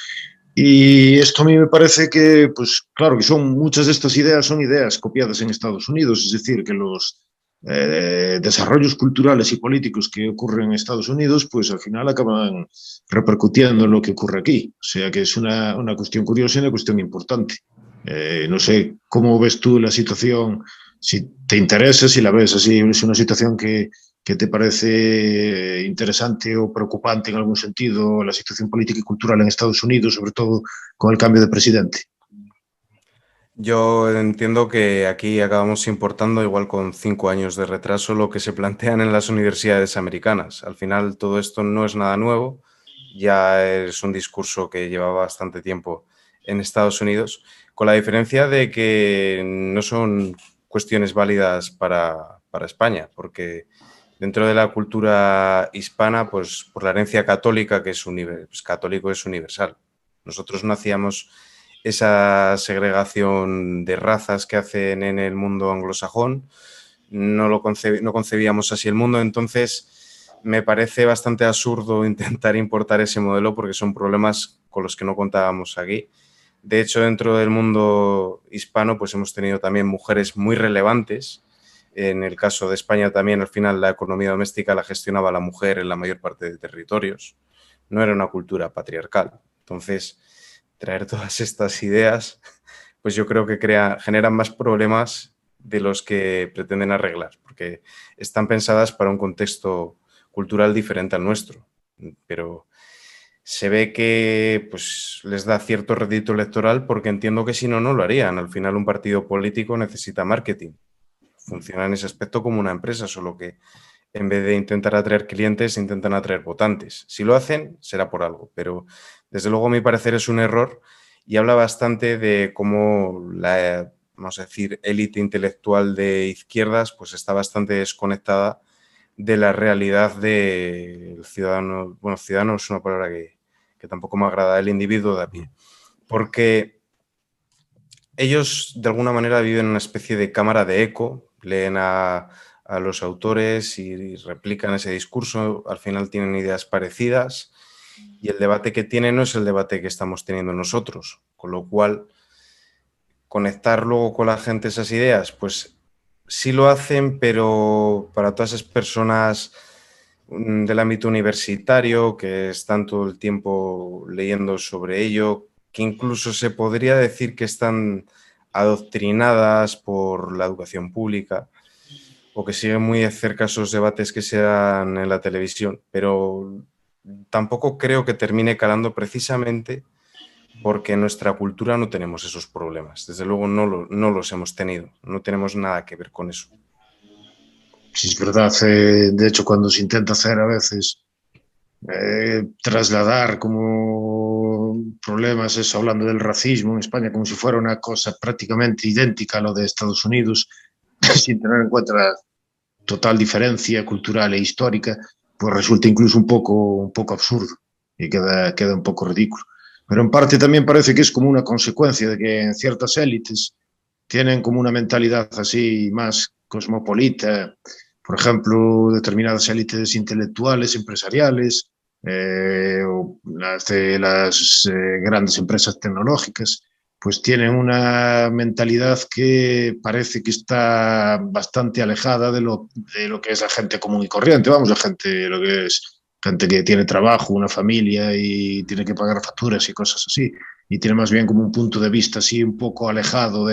C: Y esto a mí me parece que, pues claro, que son muchas de estas ideas son ideas copiadas en Estados Unidos, es decir, que los desarrollos culturales y políticos que ocurren en Estados Unidos, pues al final acaban repercutiendo en lo que ocurre aquí. O sea que es una cuestión curiosa y una cuestión importante. No sé cómo ves tú la situación, si te interesa, si la ves así, es una situación que te parece interesante o preocupante en algún sentido, la situación política y cultural en Estados Unidos, sobre todo con el cambio de presidente.
B: Yo entiendo que aquí acabamos importando, igual con 5 años de retraso, lo que se plantean en las universidades americanas. Al final todo esto no es nada nuevo, ya es un discurso que lleva bastante tiempo en Estados Unidos, con la diferencia de que no son cuestiones válidas para España, porque dentro de la cultura hispana, pues por la herencia católica, que es pues, católico es universal. Nosotros no hacíamos esa segregación de razas que hacen en el mundo anglosajón, no concebíamos así el mundo, entonces me parece bastante absurdo intentar importar ese modelo porque son problemas con los que no contábamos aquí. De hecho, dentro del mundo hispano, pues hemos tenido también mujeres muy relevantes. En el caso de España también, al final, la economía doméstica la gestionaba la mujer en la mayor parte de territorios. No era una cultura patriarcal. Entonces, traer todas estas ideas, pues yo creo que generan más problemas de los que pretenden arreglar, porque están pensadas para un contexto cultural diferente al nuestro. Pero se ve que pues, les da cierto rédito electoral porque entiendo que si no, no lo harían. Al final un partido político necesita marketing. Funciona en ese aspecto como una empresa, solo que en vez de intentar atraer clientes, intentan atraer votantes. Si lo hacen, será por algo, pero desde luego a mi parecer es un error y habla bastante de cómo la, vamos a decir, élite intelectual de izquierdas pues está bastante desconectada de la realidad del ciudadano. Bueno, ciudadano es una palabra que tampoco me agrada, el individuo de a pie, porque ellos de alguna manera viven en una especie de cámara de eco, leen a los autores y replican ese discurso, al final tienen ideas parecidas y el debate que tienen no es el debate que estamos teniendo nosotros, con lo cual conectar luego con la gente esas ideas, pues sí lo hacen, pero para todas esas personas del ámbito universitario que están todo el tiempo leyendo sobre ello, que incluso se podría decir que están adoctrinadas por la educación pública o que siguen muy de cerca esos debates que se dan en la televisión, pero tampoco creo que termine calando precisamente porque en nuestra cultura no tenemos esos problemas. Desde luego no los hemos tenido, no tenemos nada que ver con eso.
C: Sí, es verdad. De hecho, cuando se intenta hacer a veces trasladar como problemas, eso, hablando del racismo en España, como si fuera una cosa prácticamente idéntica a lo de Estados Unidos, sin tener en cuenta la total diferencia cultural e histórica, pues resulta incluso un poco absurdo y queda un poco ridículo. Pero en parte también parece que es como una consecuencia de que en ciertas élites tienen como una mentalidad así más cosmopolita, por ejemplo, determinadas élites intelectuales, empresariales, o las grandes empresas tecnológicas, pues tienen una mentalidad que parece que está bastante alejada de lo que es la gente común y corriente, vamos, lo que es gente que tiene trabajo, una familia y tiene que pagar facturas y cosas así, y tiene más bien como un punto de vista así un poco alejado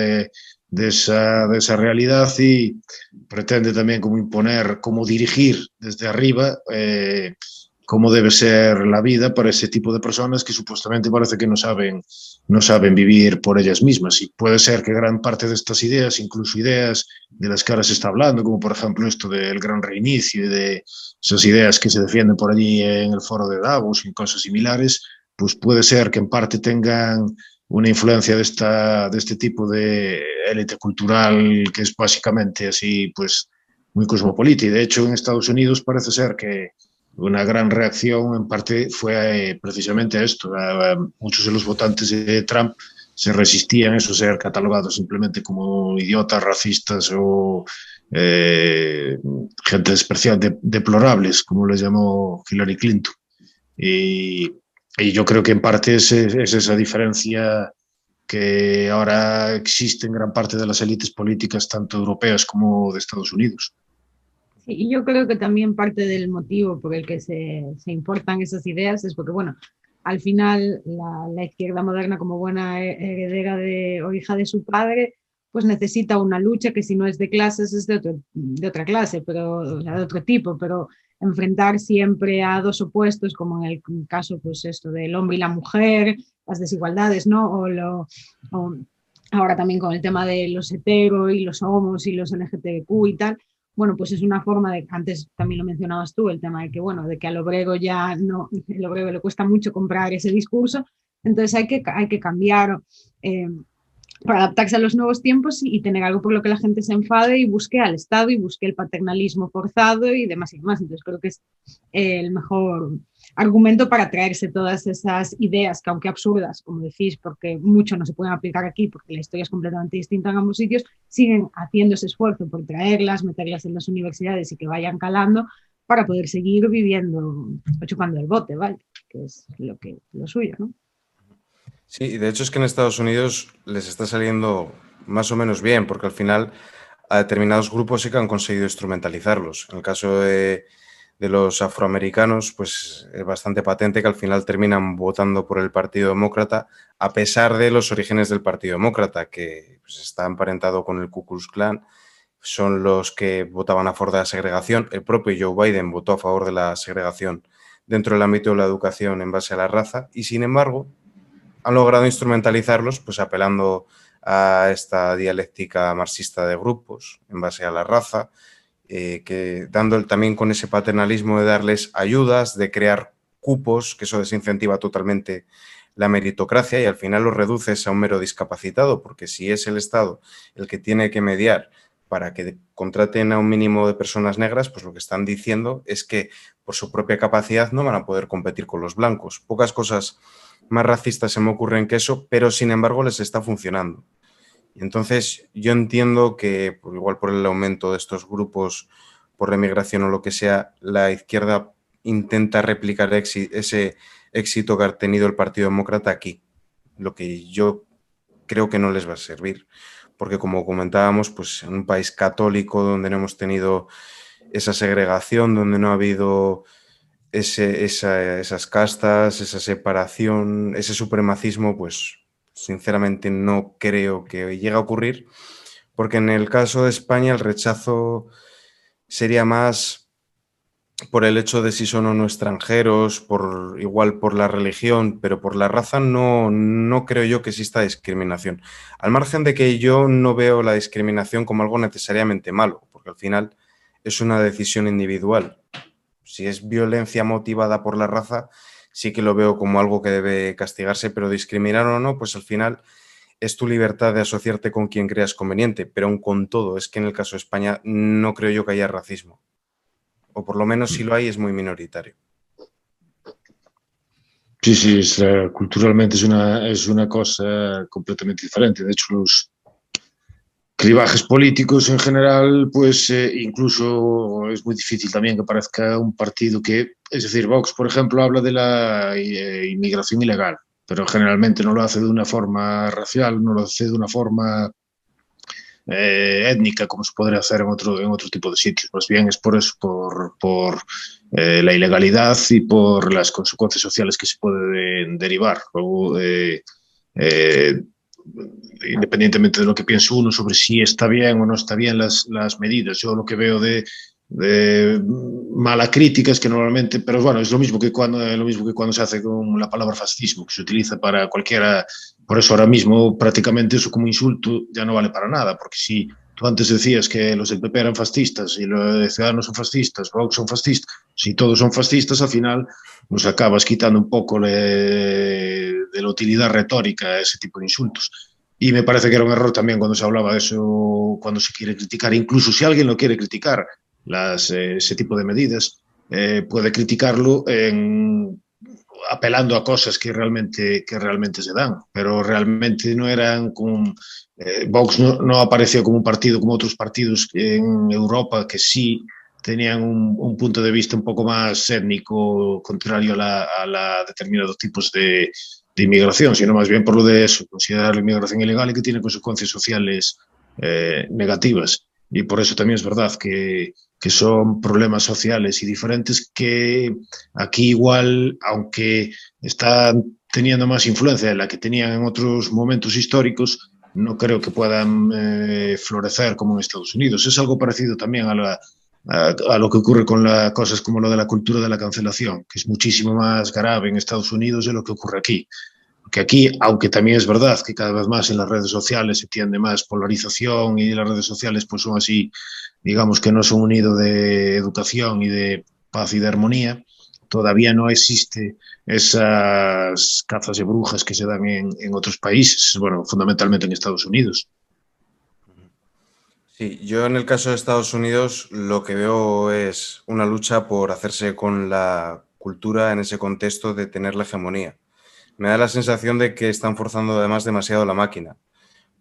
C: de esa realidad y pretende también como imponer, como dirigir desde arriba cómo debe ser la vida para ese tipo de personas que supuestamente parece que no saben vivir por ellas mismas. Y puede ser que gran parte de estas ideas, incluso ideas de las que ahora se está hablando, como por ejemplo esto del gran reinicio y de esas ideas que se defienden por allí en el foro de Davos y cosas similares, pues puede ser que en parte tengan una influencia de este tipo de élite cultural que es básicamente así, pues muy cosmopolita. Y de hecho en Estados Unidos parece ser que una gran reacción en parte fue precisamente a esto. Muchos de los votantes de Trump se resistían a eso, ser catalogados simplemente como idiotas, racistas o gente despreciable, deplorables, como les llamó Hillary Clinton. Y, y yo creo que en parte es esa diferencia que ahora existe en gran parte de las élites políticas, tanto europeas como de Estados Unidos.
A: Sí, y yo creo que también parte del motivo por el que se importan esas ideas es porque, bueno, al final la izquierda moderna, como buena heredera o hija de su padre, pues necesita una lucha que si no es de clases es de otra clase, pero, o sea, de otro tipo, pero enfrentar siempre a dos opuestos, como en el caso, pues esto del hombre y la mujer, las desigualdades, ¿no? O ahora también con el tema de los hetero y los homos y los LGTBQ y tal, bueno, pues es una forma de, antes también lo mencionabas tú, el tema de que, bueno, de que al obrero ya no, el obrero le cuesta mucho comprar ese discurso, entonces hay que cambiar eh, para adaptarse a los nuevos tiempos y tener algo por lo que la gente se enfade y busque al Estado y busque el paternalismo forzado y demás y demás. Entonces creo que es el mejor argumento para traerse todas esas ideas que, aunque absurdas, como decís, porque mucho no se pueden aplicar aquí porque la historia es completamente distinta en ambos sitios, siguen haciendo ese esfuerzo por traerlas, meterlas en las universidades y que vayan calando para poder seguir viviendo o chupando el bote, ¿vale? Que es lo suyo, ¿no?
B: Sí, de hecho es que en Estados Unidos les está saliendo más o menos bien, porque al final a determinados grupos sí que han conseguido instrumentalizarlos. En el caso de los afroamericanos, pues es bastante patente que al final terminan votando por el Partido Demócrata, a pesar de los orígenes del Partido Demócrata, que pues, está emparentado con el Ku Klux Klan, son los que votaban a favor de la segregación. El propio Joe Biden votó a favor de la segregación dentro del ámbito de la educación en base a la raza, y sin embargo han logrado instrumentalizarlos, pues apelando a esta dialéctica marxista de grupos en base a la raza, que dando también con ese paternalismo de darles ayudas, de crear cupos, que eso desincentiva totalmente la meritocracia y al final los reduces a un mero discapacitado, porque si es el Estado el que tiene que mediar para que contraten a un mínimo de personas negras, pues lo que están diciendo es que por su propia capacidad no van a poder competir con los blancos. Pocas cosas más racistas se me ocurren que eso, pero sin embargo les está funcionando. Y entonces yo entiendo que, igual por el aumento de estos grupos, por la inmigración o lo que sea, la izquierda intenta replicar ese éxito que ha tenido el Partido Demócrata aquí, lo que yo creo que no les va a servir, porque como comentábamos, pues en un país católico donde no hemos tenido esa segregación, donde no ha habido esas castas, esa separación, ese supremacismo, pues sinceramente no creo que llegue a ocurrir, porque en el caso de España el rechazo sería más por el hecho de si son o no extranjeros, igual por la religión, pero por la raza no creo yo que exista discriminación. Al margen de que yo no veo la discriminación como algo necesariamente malo, porque al final es una decisión individual. Si es violencia motivada por la raza, sí que lo veo como algo que debe castigarse, pero discriminar o no, pues al final es tu libertad de asociarte con quien creas conveniente, pero aun con todo, es que en el caso de España no creo yo que haya racismo, o por lo menos si lo hay es muy minoritario.
C: Sí, sí, culturalmente es una cosa completamente diferente. De hecho, los clivajes políticos en general, pues incluso es muy difícil también que parezca un partido que, es decir, Vox, por ejemplo, habla de la inmigración ilegal, pero generalmente no lo hace de una forma racial, no lo hace de una forma étnica, como se podría hacer en otro tipo de sitios. Más bien es por eso, por la ilegalidad y por las consecuencias sociales que se pueden derivar. Luego, independientemente de lo que piense uno sobre si está bien o no está bien las medidas. Yo lo que veo de mala crítica es que normalmente, pero bueno, es lo mismo que cuando se hace con la palabra fascismo, que se utiliza para cualquiera. Por eso ahora mismo prácticamente eso como insulto ya no vale para nada, porque si tú antes decías que los del PP eran fascistas y los de Ciudadanos son fascistas, Vox son fascistas, si todos son fascistas, al final nos acabas quitando un poco de la utilidad retórica a ese tipo de insultos. Y me parece que era un error también cuando se hablaba de eso, cuando se quiere criticar, incluso si alguien lo quiere criticar, ese tipo de medidas, puede criticarlo apelando a cosas que realmente se dan, pero realmente no eran con... Vox no apareció como un partido como otros partidos en Europa que sí tenían un punto de vista un poco más étnico, contrario a determinados tipos de inmigración, sino más bien por lo de eso, considerar la inmigración ilegal y que tiene consecuencias sociales negativas. Y por eso también es verdad que son problemas sociales y diferentes que aquí igual, aunque están teniendo más influencia de la que tenían en otros momentos históricos, no creo que puedan florecer como en Estados Unidos. Es algo parecido también a lo que ocurre con cosas como lo de la cultura de la cancelación, que es muchísimo más grave en Estados Unidos de lo que ocurre aquí. Que aquí, aunque también es verdad que cada vez más en las redes sociales se tiende más polarización y las redes sociales pues son así, digamos que no son un nido de educación y de paz y de armonía, todavía no existe esas cazas de brujas que se dan en otros países, bueno, fundamentalmente en Estados Unidos.
B: Sí, yo en el caso de Estados Unidos lo que veo es una lucha por hacerse con la cultura en ese contexto de tener la hegemonía. Me da la sensación de que están forzando además demasiado la máquina,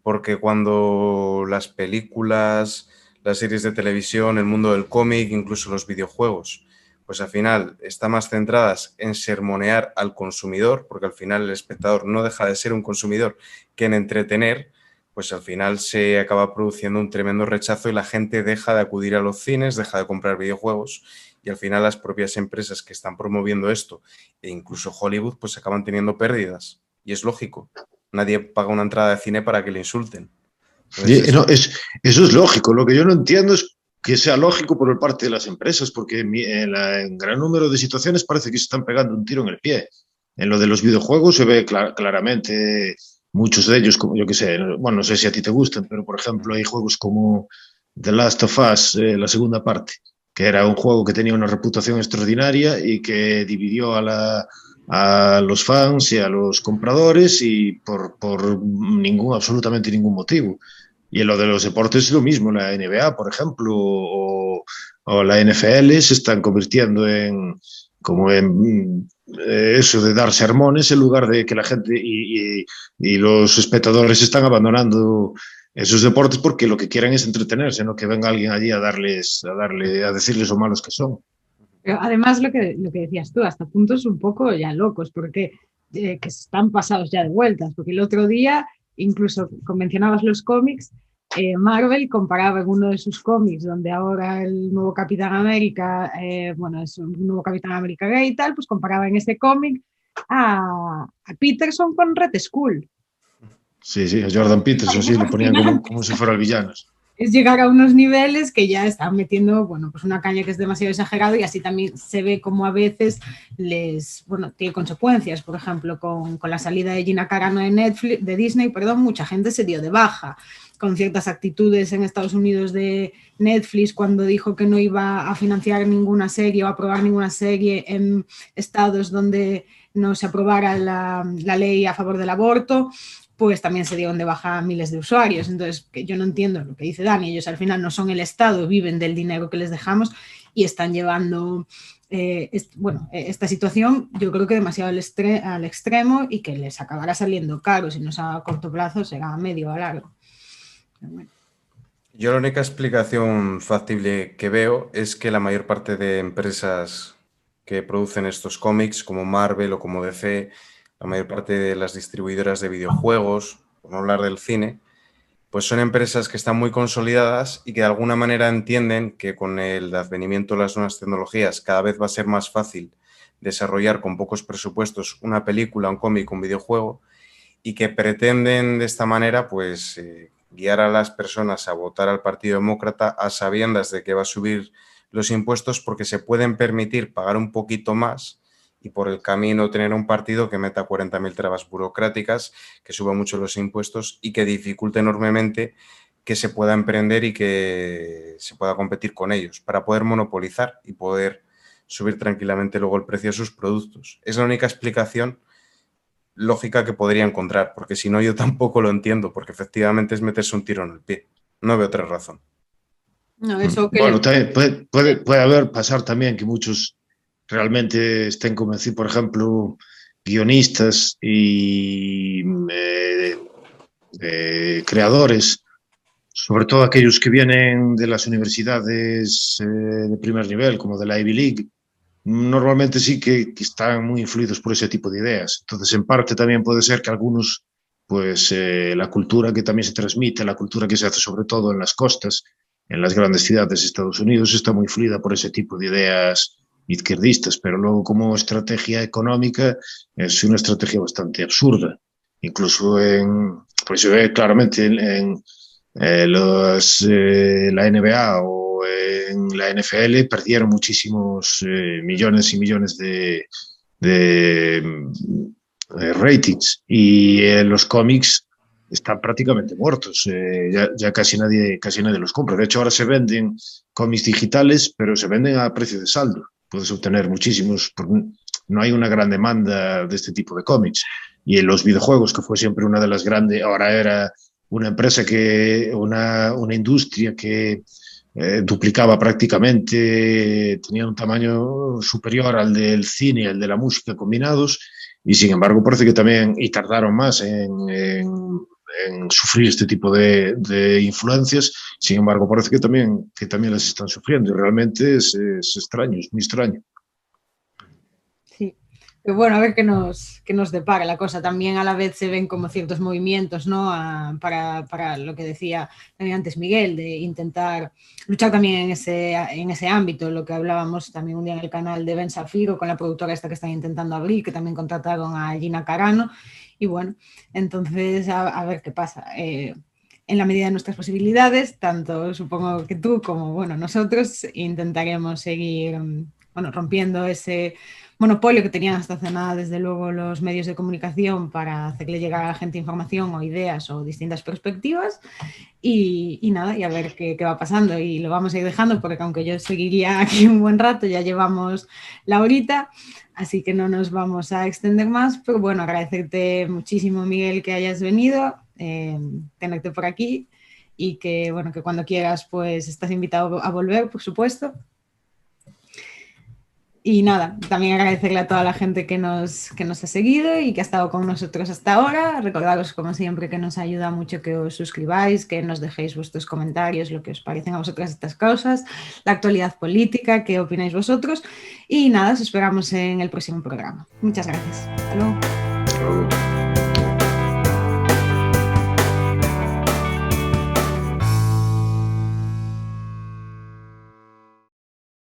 B: porque cuando las películas, las series de televisión, el mundo del cómic, incluso los videojuegos, pues al final están más centradas en sermonear al consumidor, porque al final el espectador no deja de ser un consumidor que en entretener, pues al final se acaba produciendo un tremendo rechazo y la gente deja de acudir a los cines, deja de comprar videojuegos y al final las propias empresas que están promoviendo esto e incluso Hollywood pues acaban teniendo pérdidas y es lógico. Nadie paga una entrada de cine para que le insulten. Entonces,
C: No, eso es lógico. Lo que yo no entiendo es que sea lógico por parte de las empresas, porque en gran número de situaciones parece que se están pegando un tiro en el pie. En lo de los videojuegos se ve claramente muchos de ellos, como yo que sé, bueno, no sé si a ti te gustan, pero por ejemplo hay juegos como The Last of Us, la segunda parte, que era un juego que tenía una reputación extraordinaria y que dividió a los fans y a los compradores y por absolutamente ningún motivo. Y en lo de los deportes es lo mismo, la NBA, por ejemplo, o la NFL se están convirtiendo como en eso de dar sermones en lugar de que la gente y los espectadores están abandonando esos deportes porque lo que quieren es entretenerse, no que venga alguien allí a decirles lo malos que son.
A: Pero además lo que decías tú, hasta puntos un poco ya locos, porque que están pasados ya de vueltas, porque el otro día incluso mencionabas los cómics, Marvel comparaba en uno de sus cómics, donde ahora el nuevo Capitán América, bueno, es un nuevo Capitán América gay y tal, pues comparaba en ese cómic a Peterson con Red Skull.
C: Sí, a Jordan Peterson, sí, lo ponían como si fuera el villano.
A: Es llegar a unos niveles que ya están metiendo, bueno, pues una caña que es demasiado exagerado y así también se ve como a veces tiene consecuencias. Por ejemplo, con la salida de Gina Carano de Disney, mucha gente se dio de baja con ciertas actitudes en Estados Unidos de Netflix cuando dijo que no iba a financiar ninguna serie o a aprobar ninguna serie en estados donde no se aprobara la ley a favor del aborto, pues también se dieron de baja a miles de usuarios. Entonces, que yo no entiendo lo que dice Dani, ellos al final no son el Estado, viven del dinero que les dejamos y están llevando esta situación, yo creo que demasiado al extremo y que les acabará saliendo caro, si no es a corto plazo, será a medio o a largo. Bueno.
B: Yo la única explicación factible que veo es que la mayor parte de empresas que producen estos cómics, como Marvel o como DC, la mayor parte de las distribuidoras de videojuegos, por no hablar del cine, pues son empresas que están muy consolidadas y que de alguna manera entienden que con el advenimiento de las nuevas tecnologías cada vez va a ser más fácil desarrollar con pocos presupuestos una película, un cómic, un videojuego y que pretenden de esta manera pues guiar a las personas a votar al Partido Demócrata a sabiendas de que va a subir los impuestos porque se pueden permitir pagar un poquito más y por el camino tener un partido que meta 40.000 trabas burocráticas, que suba mucho los impuestos y que dificulte enormemente que se pueda emprender y que se pueda competir con ellos para poder monopolizar y poder subir tranquilamente luego el precio de sus productos. Es la única explicación lógica que podría encontrar, porque si no yo tampoco lo entiendo, porque efectivamente es meterse un tiro en el pie. No veo otra razón.
A: No, eso que
C: bueno, puede pasar también que muchos realmente estén convencidos, por ejemplo, guionistas y creadores, sobre todo aquellos que vienen de las universidades de primer nivel, como de la Ivy League, normalmente sí que están muy influidos por ese tipo de ideas. Entonces, en parte también puede ser que algunos, pues la cultura que también se transmite, la cultura que se hace sobre todo en las costas, en las grandes ciudades de Estados Unidos, está muy influida por ese tipo de ideas izquierdistas, pero luego como estrategia económica es una estrategia bastante absurda. Incluso pues se ve claramente la NBA o en la NFL perdieron muchísimos millones y millones de ratings y los cómics están prácticamente muertos. Ya casi nadie los compra. De hecho, ahora se venden cómics digitales, pero se venden a precio de saldo. Puedes obtener muchísimos. No hay una gran demanda de este tipo de cómics. Y en los videojuegos, que fue siempre una de las grandes, ahora era una empresa una industria que duplicaba prácticamente, tenía un tamaño superior al del cine y al de la música combinados, y sin embargo parece que también, y tardaron más en sufrir este tipo de influencias, sin embargo parece que también las están sufriendo, y realmente es extraño, es muy extraño.
A: Sí. Pero bueno, a ver qué nos depara la cosa. También a la vez se ven como ciertos movimientos, ¿no? Para lo que decía antes Miguel, de intentar luchar también en ese ámbito, lo que hablábamos también un día en el canal de Ben Shapiro con la productora esta que están intentando abrir, que también contrataron a Gina Carano. Y bueno, entonces a ver qué pasa. En la medida de nuestras posibilidades, tanto supongo que tú como bueno, nosotros intentaremos seguir rompiendo ese monopolio que tenían hasta hace nada, desde luego, los medios de comunicación para hacerle llegar a la gente información o ideas o distintas perspectivas y nada, y a ver qué va pasando, y lo vamos a ir dejando porque aunque yo seguiría aquí un buen rato, ya llevamos la horita, así que no nos vamos a extender más, pero bueno, agradecerte muchísimo, Miguel, que hayas venido, tenerte por aquí y que bueno, que cuando quieras pues estás invitado a volver, por supuesto. Y nada, también agradecerle a toda la gente que nos ha seguido y que ha estado con nosotros hasta ahora. Recordaros, como siempre, que nos ayuda mucho que os suscribáis, que nos dejéis vuestros comentarios, lo que os parecen a vosotras estas cosas, la actualidad política, qué opináis vosotros. Y nada, os esperamos en el próximo programa. Muchas gracias. Hasta luego.